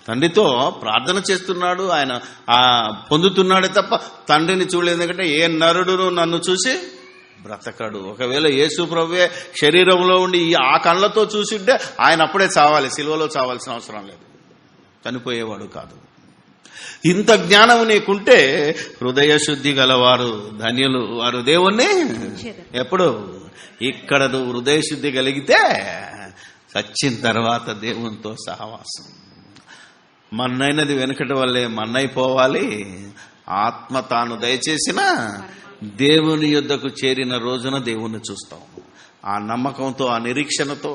తండ్రితో ప్రార్థన చేస్తున్నాడు, ఆయన పొందుతున్నాడే తప్ప తండ్రిని చూడలేదు. ఎందుకంటే ఏ నరుడును నన్ను చూసి బ్రతకడు. ఒకవేళ యేసు ప్రభువే శరీరంలో ఉండి ఆ కళ్ళతో చూసింటే ఆయన అప్పుడే చావాలి, సిలువలో చావాల్సిన అవసరం లేదు, చనిపోయేవాడు కాదు. ఇంత జ్ఞానం నీకుంటే హృదయ శుద్ధి గలవారు ధన్యులు, వారు దేవుణ్ణి ఎప్పుడు. ఇక్కడ నువ్వు హృదయ శుద్ధి కలిగితే చచ్చిన తర్వాత దేవునితో సహవాసం. మన్నైనది వెనుకటి వల్లే మన్నైపోవాలి. ఆత్మ తాను దయచేసిన దేవుని యొద్దకు చేరిన రోజున దేవుణ్ణి చూస్తాం. ఆ నమ్మకంతో, ఆ నిరీక్షణతో,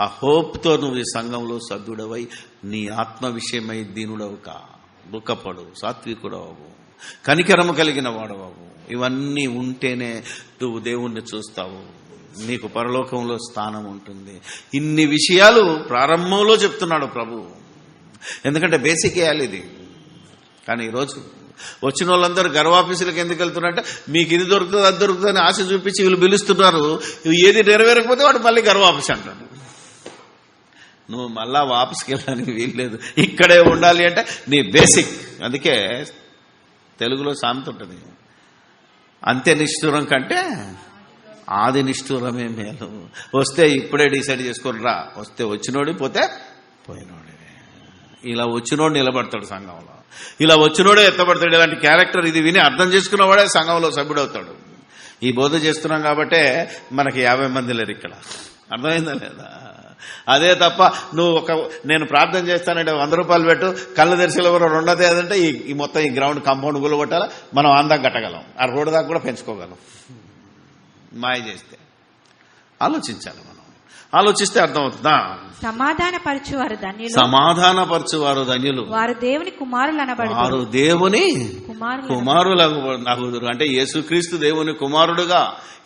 ఆ హోప్తో నువ్వు ఈ సంఘంలో సభ్యుడవై నీ ఆత్మ విషయమై దీనుడవు కా, దుఃఖపడు, సాత్వికుడవు, కనికరము కలిగిన వాడవు. ఇవన్నీ ఉంటేనే నువ్వు దేవుణ్ణి చూస్తావు, నీకు పరలోకంలో స్థానం ఉంటుంది. ఇన్ని విషయాలు ప్రారంభంలో చెప్తున్నాడు ప్రభు. ఎందుకంటే బేసిక్ వేయాలి ఇది. కానీ ఈరోజు వచ్చిన వాళ్ళందరూ గర్వాఫీసులకు ఎందుకు వెళ్తున్నారంటే మీకు ఇది దొరుకుతుంది, అది దొరుకుతుంది అని ఆశ చూపించి వీళ్ళు పిలుస్తున్నారు. ఏది నెరవేరకపోతే వాడు మళ్ళీ గర్వాఫీస్ అంటాడు. నువ్వు మళ్ళా వాపసుకి వెళ్ళడానికి వీల్లేదు, ఇక్కడే ఉండాలి అంటే నీ బేసిక్. అందుకే తెలుగులో సామెత ఉంటుంది, అంత్య నిష్ఠూరం కంటే ఆది నిష్ఠూరమే మేలు. వస్తే ఇప్పుడే డిసైడ్ చేసుకొని రా, వస్తే వచ్చినోడి, పోతే పోయినోడి. ఇలా వచ్చినోడు నిలబడతాడు సంఘంలో, ఇలా వచ్చినోడే ఎత్తబడతాడు. ఇలాంటి క్యారెక్టర్ ఇది విని అర్థం చేసుకున్నవాడే సంఘంలో సభ్యుడవుతాడు. ఈ బోధ చేస్తున్నాం కాబట్టే మనకి 50 మంది లేరు ఇక్కడ. అర్థమైందా లేదా? అదే తప్ప నువ్వు నేను ప్రార్థన చేస్తానంటే 100 రూపాయలు పెట్టు, కళ్ళు తెరిచిలో 200 అదంటే ఈ మొత్తం ఈ గ్రౌండ్ కాంపౌండ్ గుల్లగొట్టాలా, మనం అందం కట్టగలం, ఆ రోడ్డు దాకా కూడా పెంచుకోగలం మాయ చేస్తే. ఆలోచించాలి మనం. ఆలోచిస్తే అర్థమవుతుందా? సమాధానపరచువారు ధన్యులు, సమాధానపరచువారు ధన్యులు, వారు దేవుని కుమారులు అనబడుదురు. వారు దేవుని కుమారులు. అంటే యేసుక్రీస్తు దేవుని కుమారుడుగా,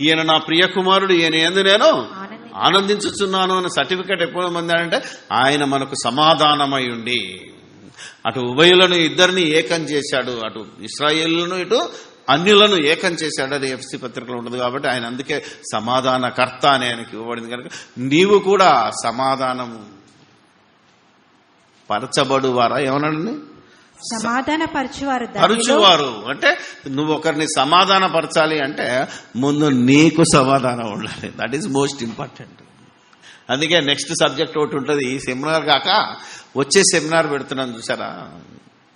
ఈయన నా ప్రియ కుమారుడు, ఈయన యందు నేను ఆనందించుచున్నాను అని సర్టిఫికెట్ ఎప్పుడు పొందాడంటే ఆయన మనకు సమాధానమై ఉండి అటు ఉభయులను ఇద్దరిని ఏకం చేశాడు, అటు ఇశ్రాయేలును ఇటు అన్యులను ఏకం చేశాడు. అది ఎఫ్సి పత్రికలో ఉంటుంది. కాబట్టి ఆయన అందుకే సమాధానకర్త అని ఆయనకి ఇవ్వబడింది. కనుక నీవు కూడా సమాధానము పరచబడువారా, ఏమన్నాడండి? సమాధాన పరచువారు అంటే నువ్వు ఒకరిని సమాధాన పరచాలి అంటే ముందు నీకు సమాధానం ఉండాలి. That is most important. అందుకే నెక్స్ట్ సబ్జెక్ట్ ఒకటి ఉంటుంది. ఈ సెమినార్ కాక వచ్చే సెమినార్ పెడుతున్నాం చూసారా,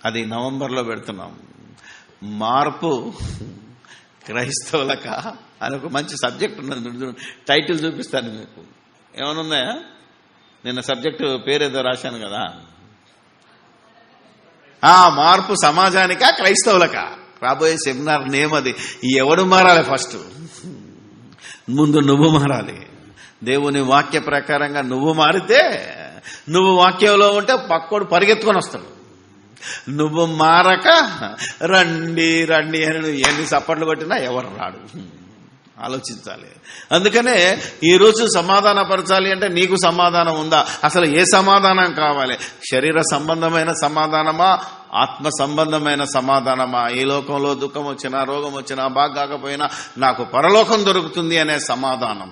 అది నవంబర్లో పెడుతున్నాం. మార్పు క్రైస్తవులక అని ఒక మంచి సబ్జెక్ట్ ఉన్నది. టైటిల్ చూపిస్తాను మీకు. ఏమనుందా? నిన్న సబ్జెక్టు పేరేదో రాశాను కదా, మార్పు సమాజానికా క్రైస్తవులక. రాబోయే సెమినార్ నేమ్ అది. ఎవడు మారాలి? ఫస్ట్ ముందు నువ్వు మారాలి. దేవుని వాక్య ప్రకారంగా నువ్వు మారితే, నువ్వు వాక్యంలో ఉంటే పక్కోడు పరిగెత్తుకొని వస్తాడు. నువ్వు మారక రండి రండి అని నువ్వు ఎన్ని చప్పట్లు కొట్టినా ఎవరు రాడు. ఆలోచించాలి. అందుకనే ఈరోజు సమాధానపరచాలి అంటే నీకు సమాధానం ఉందా? అసలు ఏ సమాధానం కావాలి? శరీర సంబంధమైన సమాధానమా, ఆత్మ సంబంధమైన సమాధానమా? ఈ లోకంలో దుఃఖం వచ్చినా, రోగం వచ్చినా, బాగా కాకపోయినా నాకు పరలోకం దొరుకుతుంది అనే సమాధానం.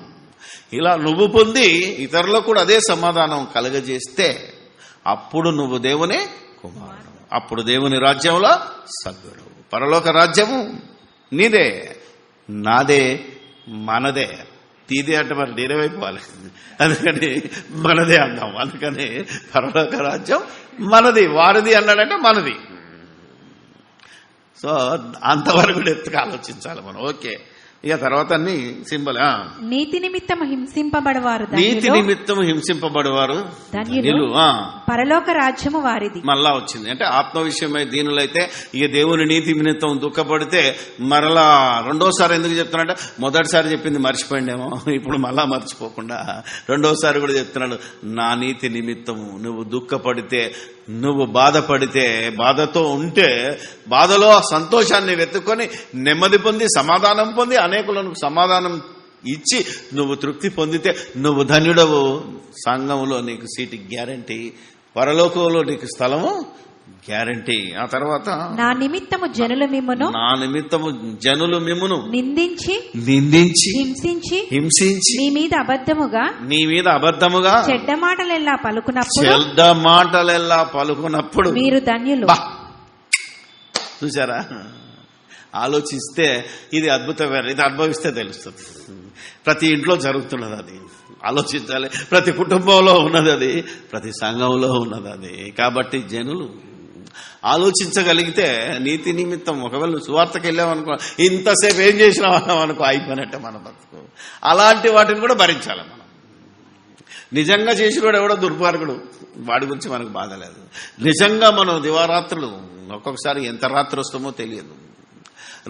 ఇలా నువ్వు పొంది ఇతరులకు కూడా అదే సమాధానం కలుగజేస్తే అప్పుడు నువ్వు దేవుని కుమారుడు, అప్పుడు దేవుని రాజ్యంలో సభ్యుడు. పరలోక రాజ్యము నీదే, నాదే, మనదే. తీదే అంటే మరి నేనేమైపోవాలి, అందుకని మనదే అందాం. అందుకని పరలోక రాజ్యం మనది, వారిది అన్నాడంటే మనది. సో అంతవరకు ఎత్తుకు ఆలోచించాలి మనం. ఓకే, ఇక తర్వాత అన్ని సింబల్. నీతి నిమిత్తం హింసింపబడవారు, నీతి నిమిత్తం హింసింపబడవారు ధన్యులు, పరలోక రాజ్యము వారిది. మళ్ళా వచ్చింది అంటే ఆత్మ విషయమై దీనులైతే ఇక దేవుని నీతి నిమిత్తం దుఃఖపడితే మరలా రెండోసారి ఎందుకు చెప్తున్నాడు? మొదటిసారి చెప్పింది మర్చిపోయిండేమో, ఇప్పుడు మళ్ళా మర్చిపోకుండా రెండోసారి కూడా చెప్తున్నాడు. నా నీతి నిమిత్తము నువ్వు దుఃఖపడితే, నువ్వు బాధపడితే, బాధతో ఉంటే బాధలో సంతోషాన్ని వెతుక్కొని నెమ్మది పొంది సమాధానం పొంది అనేకులను సమాధానం ఇచ్చి నువ్వు తృప్తి పొందితే నువ్వు ధన్యుడవు. సంఘంలో నీకు సీటు గ్యారంటీ, పరలోకంలో నీకు స్థలము గ్యారంటీ. ఆ తర్వాత నా నిమిత్తము జనులు మిమ్మును నిందించి హింసించి నీ మీద అబద్ధముగా చెడ్డ మాటలెల్లా పలుకున్నప్పుడు మీరు ధన్యులు. చూసారా? ఆలోచిస్తే ఇది అద్భుతమైన, ఇది అనుభవిస్తే తెలుస్తుంది. ప్రతి ఇంట్లో జరుగుతున్నది అది. ఆలోచించాలి. ప్రతి కుటుంబంలో ఉన్నది అది, ప్రతి సంఘంలో ఉన్నది అది. కాబట్టి జనులు ఆలోచించగలిగితే నీతి నిమిత్తం ఒకవేళ సువార్తకి వెళ్ళామనుకో, ఇంతసేపు ఏం చేసినా అనుకో అయిపోయినట్టే మన బతుకు. అలాంటి వాటిని కూడా భరించాలి మనం. నిజంగా చేసినవాడు ఎవడో దుర్మార్గుడు, వాడి గురించి మనకు బాధ లేదు. నిజంగా మనం దివారాత్రులు ఒక్కొక్కసారి ఎంత రాత్రి వస్తామో తెలియదు.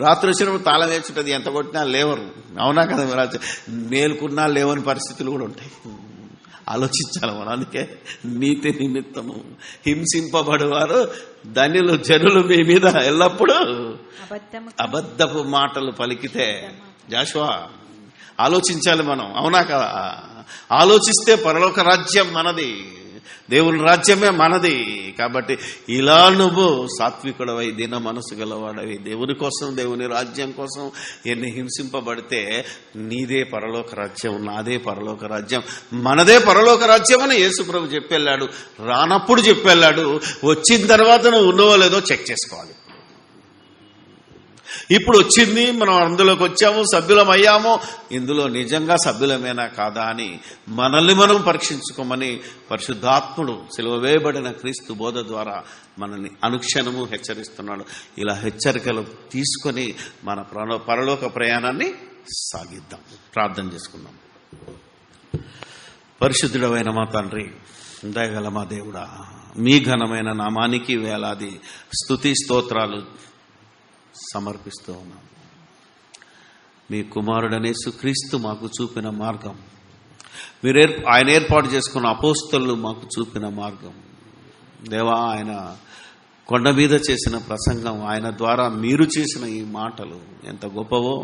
రాత్రి వచ్చినప్పుడు తాళం వేసుంటుంది, ఎంత కొట్టినా లేవరు. అవునా కదా? మేలుకున్నా లేవని పరిస్థితులు కూడా ఉంటాయి. ఆలోచించాలి మనం. అందుకే నీతి నిమిత్తము హింసింపబడేవారు ధన్యులు, జనులు మీ మీద ఎల్లప్పుడూ అబద్ధపు మాటలు పలికితే. జాషువా ఆలోచించాలి మనం. అవునా కదా? ఆలోచిస్తే పరలోక రాజ్యం మనది, దేవుని రాజ్యమే మనది. కాబట్టి ఇలా నువ్వు సాత్వికుడవై, దీన మనసు గలవాడవి, దేవుని కోసం, దేవుని రాజ్యం కోసం ఎన్ని హింసింపబడితే నీదే పరలోక రాజ్యం, నాదే పరలోక రాజ్యం, మనదే పరలోక రాజ్యం అని యేసు ప్రభు చెప్పెళ్ళాడు. రానప్పుడు చెప్పెళ్ళాడు. వచ్చిన తర్వాత నువ్వు ఉన్నవో లేదో చెక్ చేసుకోవాలి. ఇప్పుడు వచ్చింది, మనం అందులోకి వచ్చాము, సభ్యులం అయ్యాము. ఇందులో నిజంగా సభ్యులమేనా కాదా అని మనల్ని మనం పరీక్షించుకోమని పరిశుద్ధాత్ముడు సిలువ వేయబడిన క్రీస్తు బోధ ద్వారా మనల్ని అనుక్షణము హెచ్చరిస్తున్నాడు. ఇలా హెచ్చరికలు తీసుకొని మన పరలోక ప్రయాణాన్ని సాగిద్దాం. ప్రార్థన చేసుకుందాం. పరిశుద్ధుడమైన మా తండ్రి, దయగల మా దేవుడా, మీ ఘనమైన నామానికి వేలాది స్తుతి స్తోత్రాలు సమర్పిస్తూ ఉన్నాం. మీ కుమారుడనే యేసుక్రీస్తు మాకు చూపిన మార్గం, ఆయన ఏర్పాటు చేసుకున్న అపోస్తలు మాకు చూపిన మార్గం. దేవా, ఆయన కొండ మీద చేసిన ప్రసంగం, ఆయన ద్వారా మీరు చేసిన ఈ మాటలు ఎంత గొప్పవో.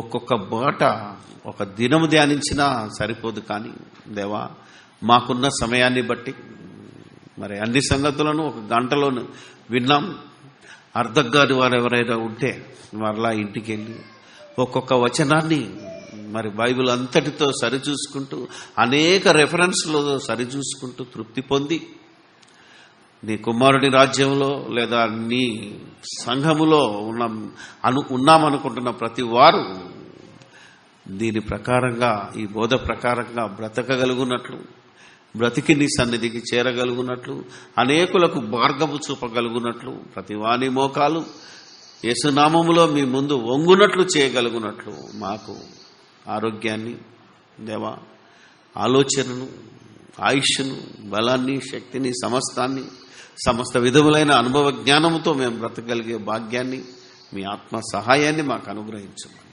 ఒక్కొక్క మాట ఒక దినము ధ్యానించినా సరిపోదు. కానీ దేవా, మాకున్న సమయాన్ని బట్టి మరి అన్ని సంగతులను ఒక గంటలో విన్నాం. అర్థంగాని వారు ఎవరైనా ఉంటే మరలా ఇంటికి వెళ్ళి ఒక్కొక్క వచనాన్ని మరి బైబిల్ అంతటితో సరిచూసుకుంటూ, అనేక రెఫరెన్స్లతో సరిచూసుకుంటూ తృప్తి పొంది నీ కుమారుడి రాజ్యంలో లేదా నీ సంఘములో ఉన్నామనుకుంటున్న ప్రతి వారు దీని ప్రకారంగా, ఈ బోధ ప్రకారంగా బ్రతకగలుగునట్లు, బ్రతికి నీ సన్నిధికి చేరగలుగునట్లు, అనేకులకు మార్గము చూపగలుగునట్లు, ప్రతి వాని మోకాలు యేసునామములో మీ ముందు వంగునట్లు చేయగలుగునట్లు మాకు ఆరోగ్యాన్ని దేవా, ఆలోచనను, ఆయుష్ను, బలాన్ని, శక్తిని, సమస్తాన్ని, సమస్త విధములైన అనుభవ జ్ఞానముతో మేము బ్రతకగలిగే భాగ్యాన్ని, మీ ఆత్మ సహాయాన్ని మాకు అనుగ్రహించమని,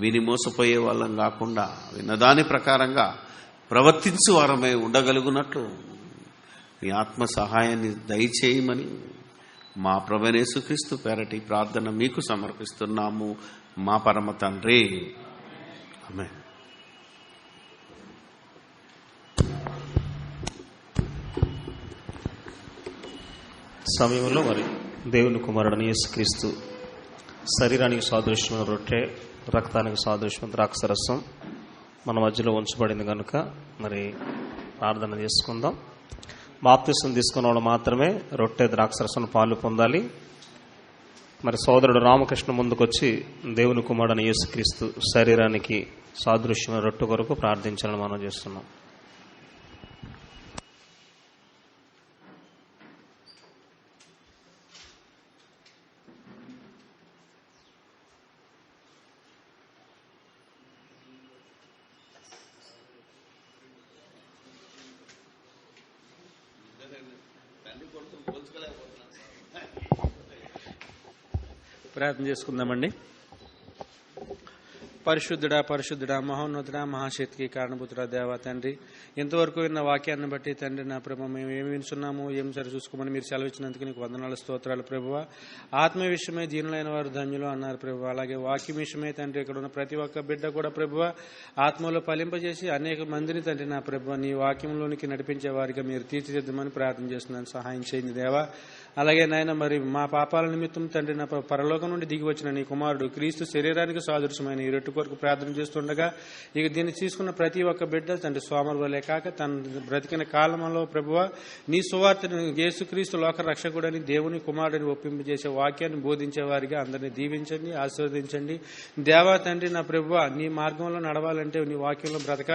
విని మోసపోయే వాళ్ళం కాకుండా విన్నదాని ప్రకారంగా ప్రవర్తించు వారమై ఉండగలుగునట్లు మీ ఆత్మ సహాయాన్ని దయచేయమని మా ప్రభువైన యేసుక్రీస్తు పేరటి ప్రార్థన మీకు సమర్పిస్తున్నాము మా పరమ తండ్రి. ఆమేన్. సమయంలో మరి దేవుని కుమారుడని యేసుక్రీస్తు శరీరానికి సాదృశ్యమైన రొట్టె, రక్తానికి సాదృశ్యమైన ద్రాక్షరసం మన మధ్యలో ఉంచబడింది కనుక మరి ప్రార్థన చేసుకుందాం. బాప్తిసం తీసుకున్న వాళ్ళు మాత్రమే రొట్టె, ద్రాక్షరసం, పాలు పొందాలి. మరి సోదరుడు రామకృష్ణ ముందుకొచ్చి దేవుని కుమారుడని యేసుక్రీస్తు శరీరానికి సాదృశ్యమైన రొట్టె కొరకు ప్రార్థించాలని మనం చేస్తున్నాం. ప్రార్థన చేసుకుందామండి. పరిశుద్ధుడా, పరిశుద్ధుడా, మహోన్నతుడా, మహాశక్తికి కారణభూతుడా దేవా తండ్రి, ఇంతవరకు విన్న వాక్యాన్ని బట్టి తండ్రి నా ప్రభు మేము ఏమి వినుచున్నాము, ఏం సరి చూసుకోమని మీరు సెలవిచ్చినందుకు నీకు వందనాలు, స్తోత్రాలు ప్రభువా. ఆత్మ విషయమై దీనులైన వారు ధన్యులు అన్నారు ప్రభువా. అలాగే వాక్యం విషయమై తండ్రి ఇక్కడ ఉన్న ప్రతి ఒక్క బిడ్డ కూడా ప్రభువా ఆత్మలో ఫలింపజేసి అనేక మందిని తండ్రి నా ప్రభువా నీ వాక్యంలోనికి నడిపించే వారిగా మీరు తీర్చిదిద్దమని ప్రార్థన చేస్తున్నాను. సహాయం చేయండి దేవా. అలాగే నాయన మరి మా పాపాల నిమిత్తం తండ్రి నా పరలోకం నుండి దిగి వచ్చిన నీ కుమారుడు క్రీస్తు శరీరానికి సాదృశ్యమైన ఈ రొట్టె కొరకు ప్రార్థన చేస్తుండగా ఇక దీన్ని తీసుకున్న ప్రతి ఒక్క బిడ్డ తండ్రి సోమరు వలె కాక తన బ్రతికిన కాలంలో ప్రభువ నీ సువార్తను యేసుక్రీస్తు లోక రక్షకుడని దేవుని కుమారుడిని ఒప్పింపజేసే వాక్యాన్ని బోధించే వారిగా అందరినీ దీవించండి, ఆశీర్వదించండి దేవా తండ్రి నా ప్రభువ. నీ మార్గంలో నడవాలంటే నీ వాక్యంలో బ్రతకాలి.